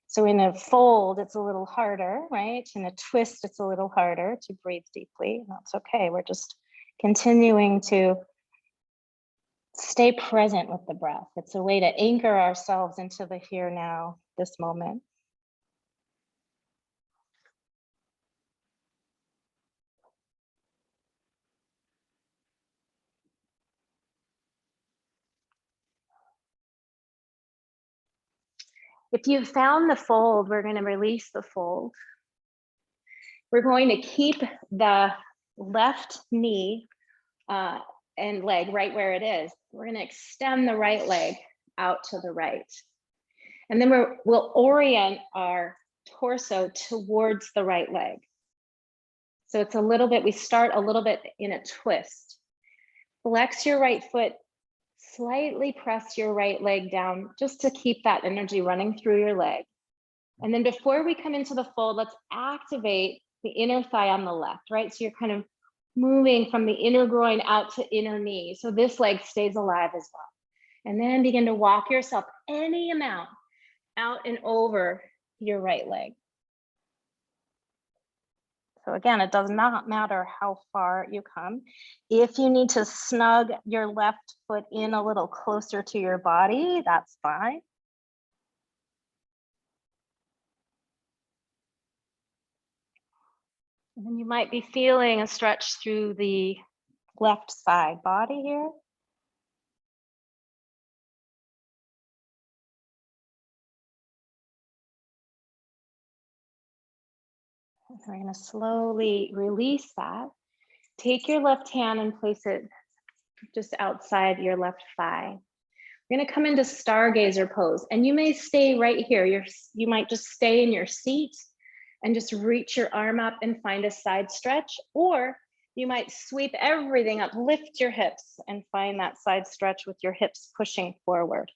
So in a fold, it's a little harder, right? In a twist, it's a little harder to breathe deeply. That's okay. We're just continuing to stay present with the breath. It's a way to anchor ourselves into the here, now, this moment. If you've found the fold, we're going to release the fold. We're going to keep the left knee and leg right where it is. We're going to extend the right leg out to the right. And then we'll orient our torso towards the right leg. So it's a little bit, we start a little bit in a twist. Flex your right foot, slightly press your right leg down just to keep that energy running through your leg. And then before we come into the fold, let's activate the inner thigh on the left, right? So you're kind of moving from the inner groin out to inner knee. So this leg stays alive as well. And then begin to walk yourself any amount out and over your right leg. So again, it does not matter how far you come. If you need to snug your left foot in a little closer to your body, that's fine. And then you might be feeling a stretch through the left side body here. We're going to slowly release that. Take your left hand and place it just outside your left thigh. We're going to come into Stargazer Pose, and you may stay right here. You might just stay in your seat and just reach your arm up and find a side stretch, or you might sweep everything up, lift your hips and find that side stretch with your hips pushing forward.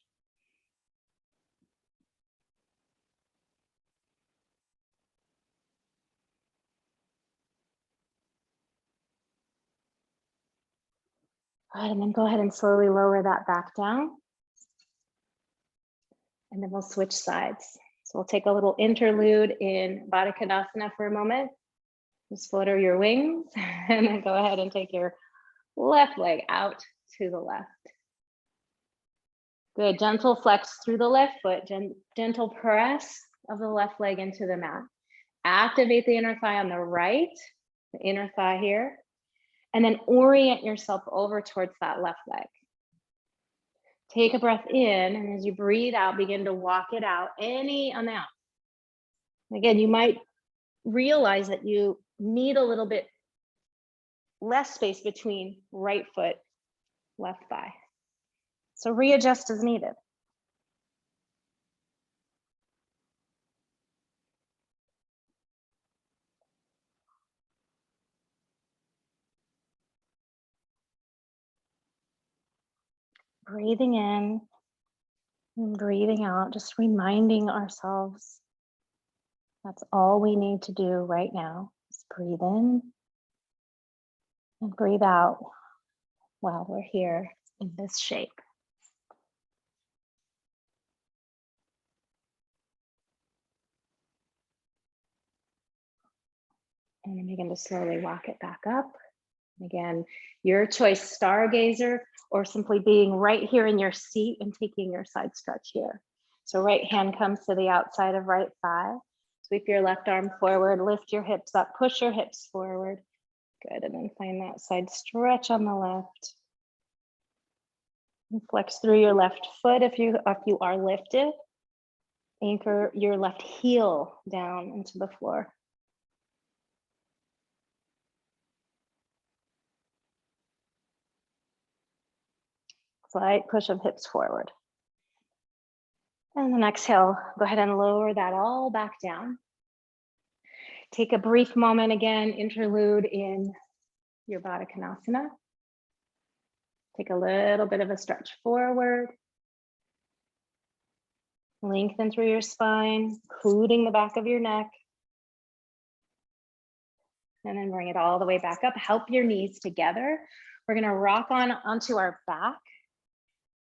Good, and then go ahead and slowly lower that back down. And then we'll switch sides. So we'll take a little interlude in Baddha Konasana for a moment. Just flutter your wings and then go ahead and take your left leg out to the left. Good, gentle flex through the left foot, gentle press of the left leg into the mat. Activate the inner thigh on the right, the inner thigh here, and then orient yourself over towards that left leg. Take a breath in, and as you breathe out, begin to walk it out any amount. Again, you might realize that you need a little bit less space between right foot, left thigh. So readjust as needed. Breathing in and breathing out, just reminding ourselves that's all we need to do right now. Just breathe in and breathe out while we're here in this shape. And then begin to slowly walk it back up. Again, your choice, Stargazer, or simply being right here in your seat and taking your side stretch here. So right hand comes to the outside of right thigh. Sweep your left arm forward, lift your hips up, push your hips forward. Good, and then find that side stretch on the left. And flex through your left foot if you are lifted. Anchor your left heel down into the floor. Slight push of hips forward. And then exhale, go ahead and lower that all back down. Take a brief moment again, interlude in your Baddha Konasana. Take a little bit of a stretch forward. Lengthen through your spine, including the back of your neck. And then bring it all the way back up. Help your knees together. We're gonna rock onto our back.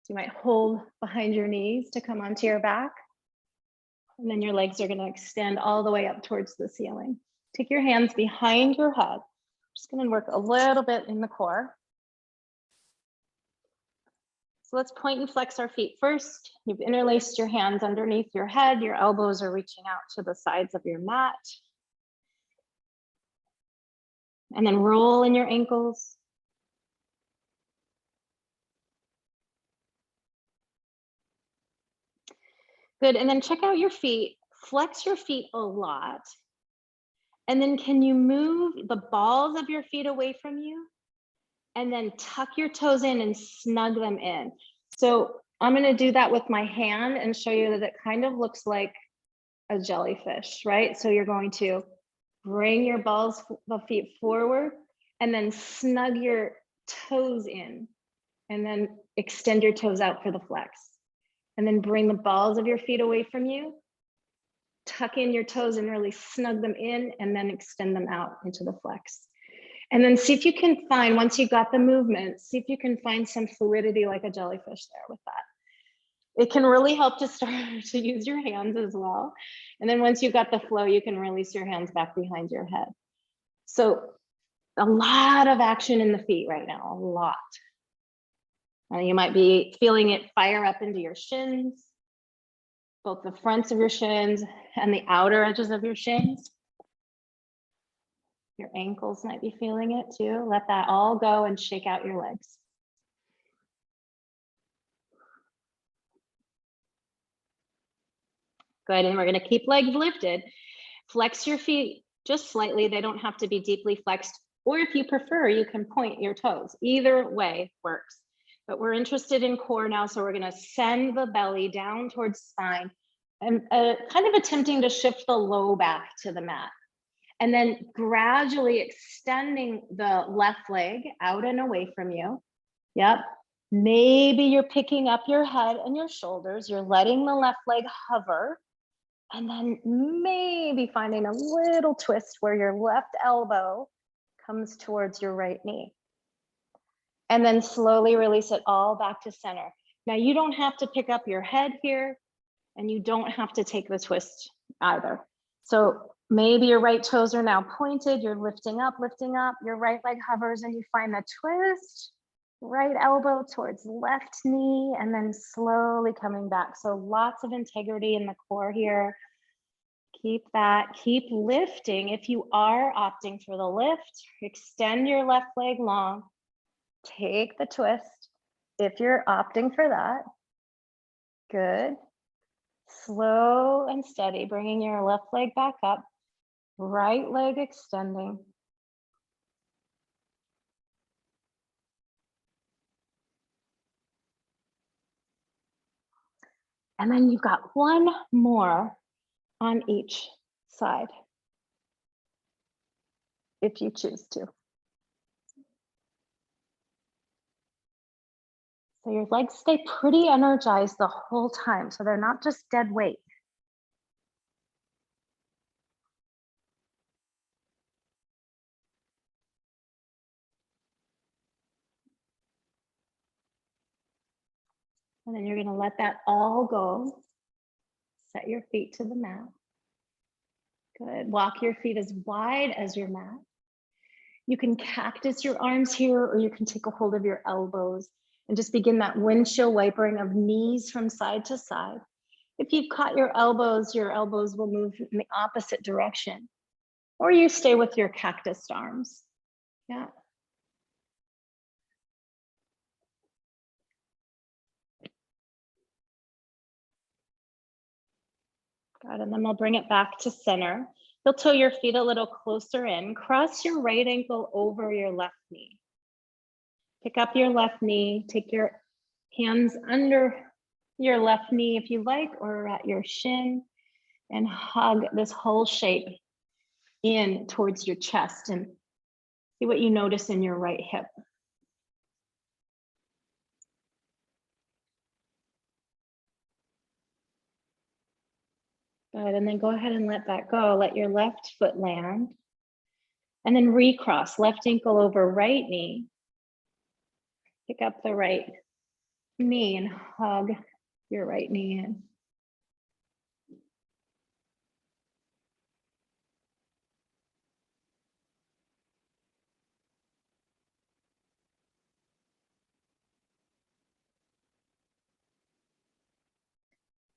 So you might hold behind your knees to come onto your back. And then your legs are gonna extend all the way up towards the ceiling. Take your hands behind your head. Just gonna work a little bit in the core. So let's point and flex our feet first. You've interlaced your hands underneath your head. Your elbows are reaching out to the sides of your mat. And then roll in your ankles. Good, and then check out your feet. Flex your feet a lot. And then can you move the balls of your feet away from you? And then tuck your toes in and snug them in. So I'm gonna do that with my hand and show you that it kind of looks like a jellyfish, right? So you're going to bring your balls of feet forward and then snug your toes in and then extend your toes out for the flex. And then bring the balls of your feet away from you, tuck in your toes and really snug them in and then extend them out into the flex. And then see if you can find, once you got the movement, see if you can find some fluidity like a jellyfish there with that. It can really help to start to use your hands as well. And then once you've got the flow, you can release your hands back behind your head. So a lot of action in the feet right now, a lot. And you might be feeling it fire up into your shins, both the fronts of your shins and the outer edges of your shins. Your ankles might be feeling it too. Let that all go and shake out your legs. Good, and we're gonna keep legs lifted. Flex your feet just slightly. They don't have to be deeply flexed. Or if you prefer, you can point your toes. Either way works. But we're interested in core now, so we're gonna send the belly down towards spine and kind of attempting to shift the low back to the mat. And then gradually extending the left leg out and away from you. Yep. Maybe you're picking up your head and your shoulders. You're letting the left leg hover. And then maybe finding a little twist where your left elbow comes towards your right knee. And then slowly release it all back to center. Now you don't have to pick up your head here, and you don't have to take the twist either. So maybe your right toes are now pointed, you're lifting up, your right leg hovers and you find the twist, right elbow towards left knee, and then slowly coming back. So lots of integrity in the core here. Keep that, keep lifting. If you are opting for the lift, extend your left leg long, take the twist. If you're opting for that, good. Slow and steady, bringing your left leg back up, right leg extending. And then you've got one more on each side, if you choose to. So your legs stay pretty energized the whole time, so they're not just dead weight. And then you're gonna let that all go. Set your feet to the mat. Good, walk your feet as wide as your mat. You can cactus your arms here, or you can take a hold of your elbows and just begin that windshield wipering of knees from side to side. If you've caught your elbows will move in the opposite direction, or you stay with your cactus arms. Yeah. Good, and then we'll bring it back to center. You'll toe your feet a little closer in. Cross your right ankle over your left knee. Pick up your left knee, take your hands under your left knee if you like, or at your shin, and hug this whole shape in towards your chest and see what you notice in your right hip. Good, and then go ahead and let that go. Let your left foot land. And then recross, left ankle over right knee. Pick up the right knee and hug your right knee in.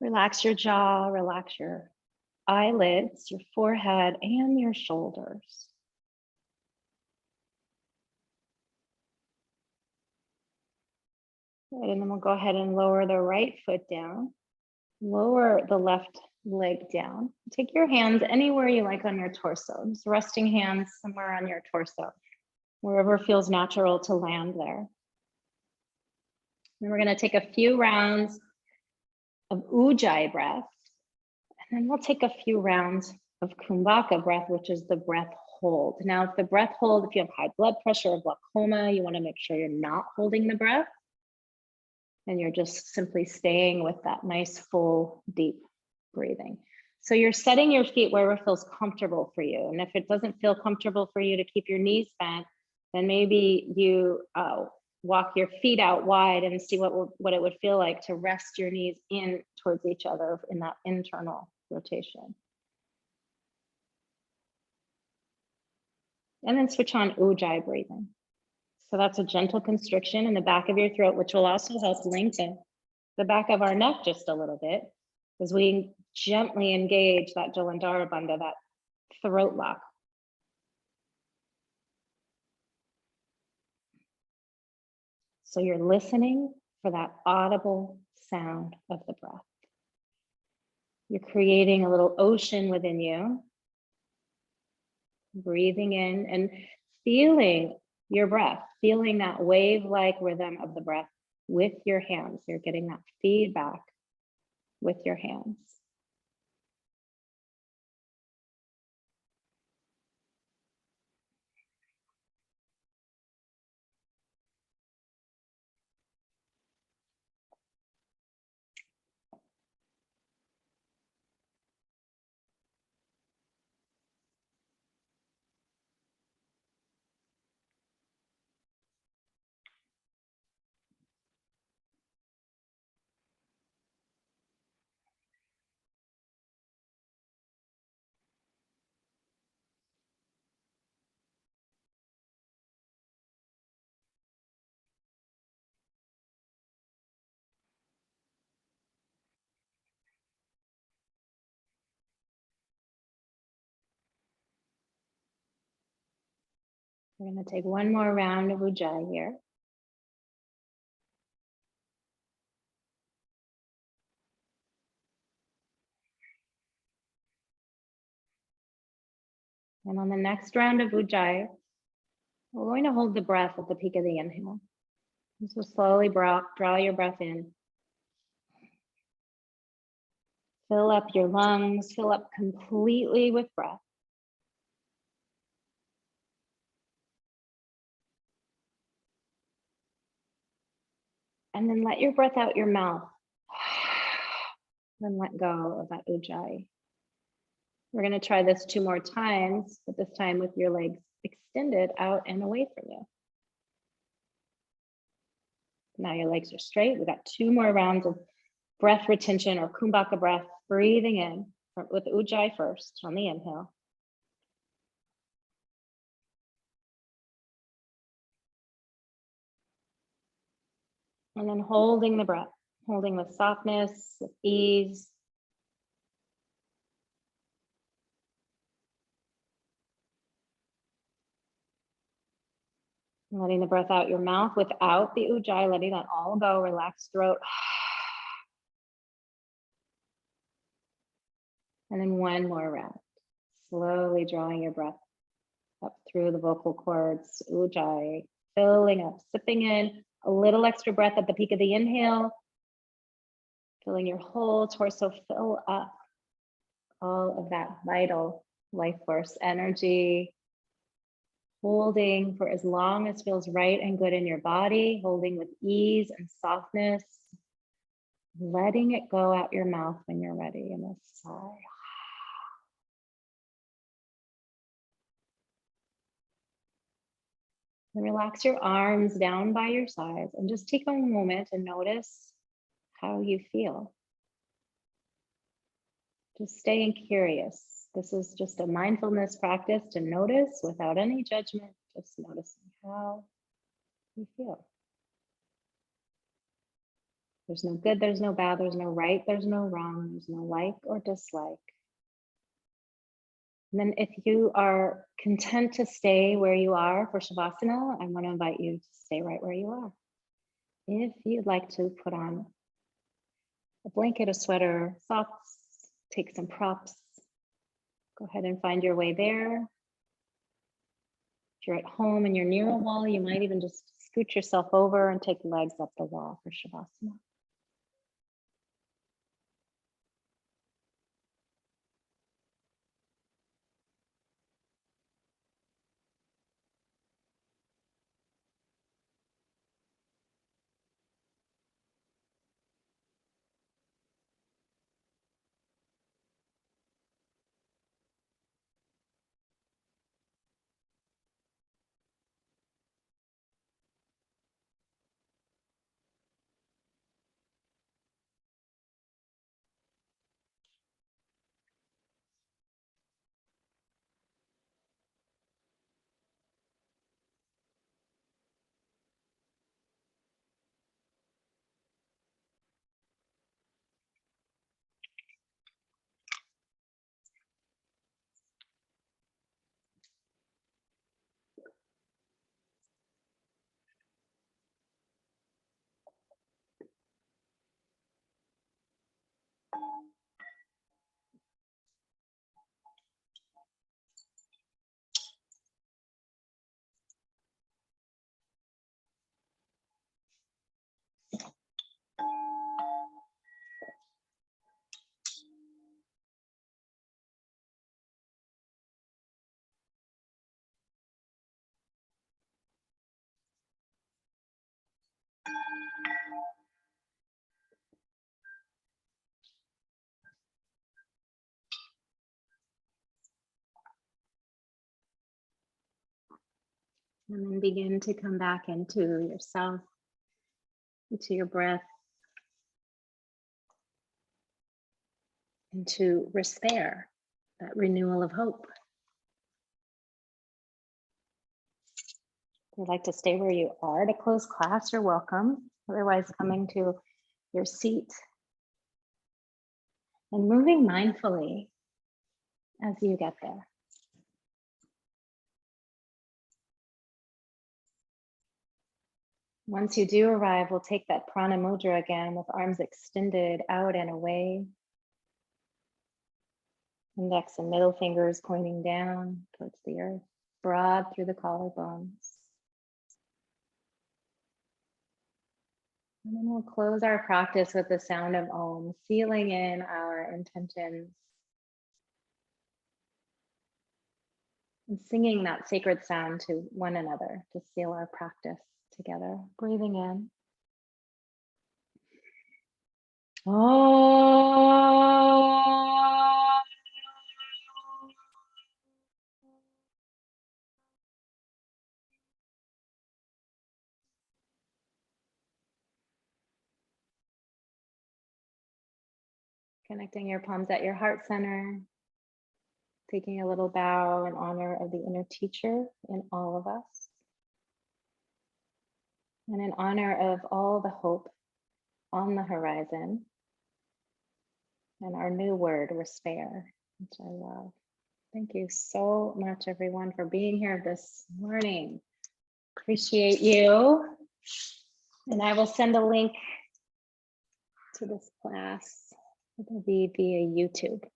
Relax your jaw, relax your eyelids, your forehead, and your shoulders. Good, and then we'll go ahead and lower the right foot down. Lower the left leg down. Take your hands anywhere you like on your torso. Just resting hands somewhere on your torso, wherever feels natural to land there. Then we're going to take a few rounds of Ujjay Breath, and then we'll take a few rounds of Kumbhaka Breath, which is the breath hold. Now, if the breath hold, if you have high blood pressure or glaucoma, you want to make sure you're not holding the breath, and you're just simply staying with that nice, full, deep breathing. So you're setting your feet wherever feels comfortable for you. And if it doesn't feel comfortable for you to keep your knees bent, then maybe you walk your feet out wide and see what it would feel like to rest your knees in towards each other in that internal rotation. And then switch on Ujjay breathing. So that's a gentle constriction in the back of your throat, which will also help lengthen the back of our neck just a little bit as we gently engage that Jalandhara Bandha, that throat lock. So you're listening for that audible sound of the breath. You're creating a little ocean within you, breathing in and feeling your breath, feeling that wave-like rhythm of the breath with your hands. You're getting that feedback with your hands. We're going to take one more round of Ujjayi here. And on the next round of Ujjayi, we're going to hold the breath at the peak of the inhale. So slowly draw your breath in. Fill up your lungs, fill up completely with breath. And then let your breath out your mouth. Then let go of that Ujjayi. We're going to try this 2 more times, but this time with your legs extended out and away from you. Now your legs are straight. We've got 2 more rounds of breath retention or Kumbhaka breath, breathing in with Ujjayi first on the inhale. And then holding the breath, holding with softness, with ease. Letting the breath out your mouth without the Ujjayi, letting that all go, relaxed throat. And then 1 more round. Slowly drawing your breath up through the vocal cords, Ujjayi, filling up, sipping in a little extra breath at the peak of the inhale, filling your whole torso, fill up all of that vital life force energy, holding for as long as feels right and good in your body, holding with ease and softness, letting it go out your mouth when you're ready in a sigh. And relax your arms down by your sides and just take a moment and notice how you feel. Just staying curious. This is just a mindfulness practice to notice without any judgment, just noticing how you feel. There's no good, there's no bad, there's no right, there's no wrong, there's no like or dislike. And then if you are content to stay where you are for Savasana, I want to invite you to stay right where you are. If you'd like to put on a blanket, a sweater, socks, take some props, go ahead and find your way there. If you're at home and you're near a wall, you might even just scoot yourself over and take legs up the wall for Shavasana. And then begin to come back into yourself, into your breath, into despair, that renewal of hope. If you'd like to stay where you are to close class, you're welcome. Otherwise, coming to your seat and moving mindfully as you get there. Once you do arrive, we'll take that Prana Mudra again with arms extended out and away. Index and middle fingers pointing down towards the earth, broad through the collarbones. And then we'll close our practice with the sound of Om, sealing in our intentions. And singing that sacred sound to one another to seal our practice together. Breathing in. Oh. Connecting your palms at your heart center. Taking a little bow in honor of the inner teacher in all of us. And in honor of all the hope on the horizon. And our new word, despair, which I love. Thank you so much, everyone, for being here this morning. Appreciate you. And I will send a link to this class. It will be via YouTube.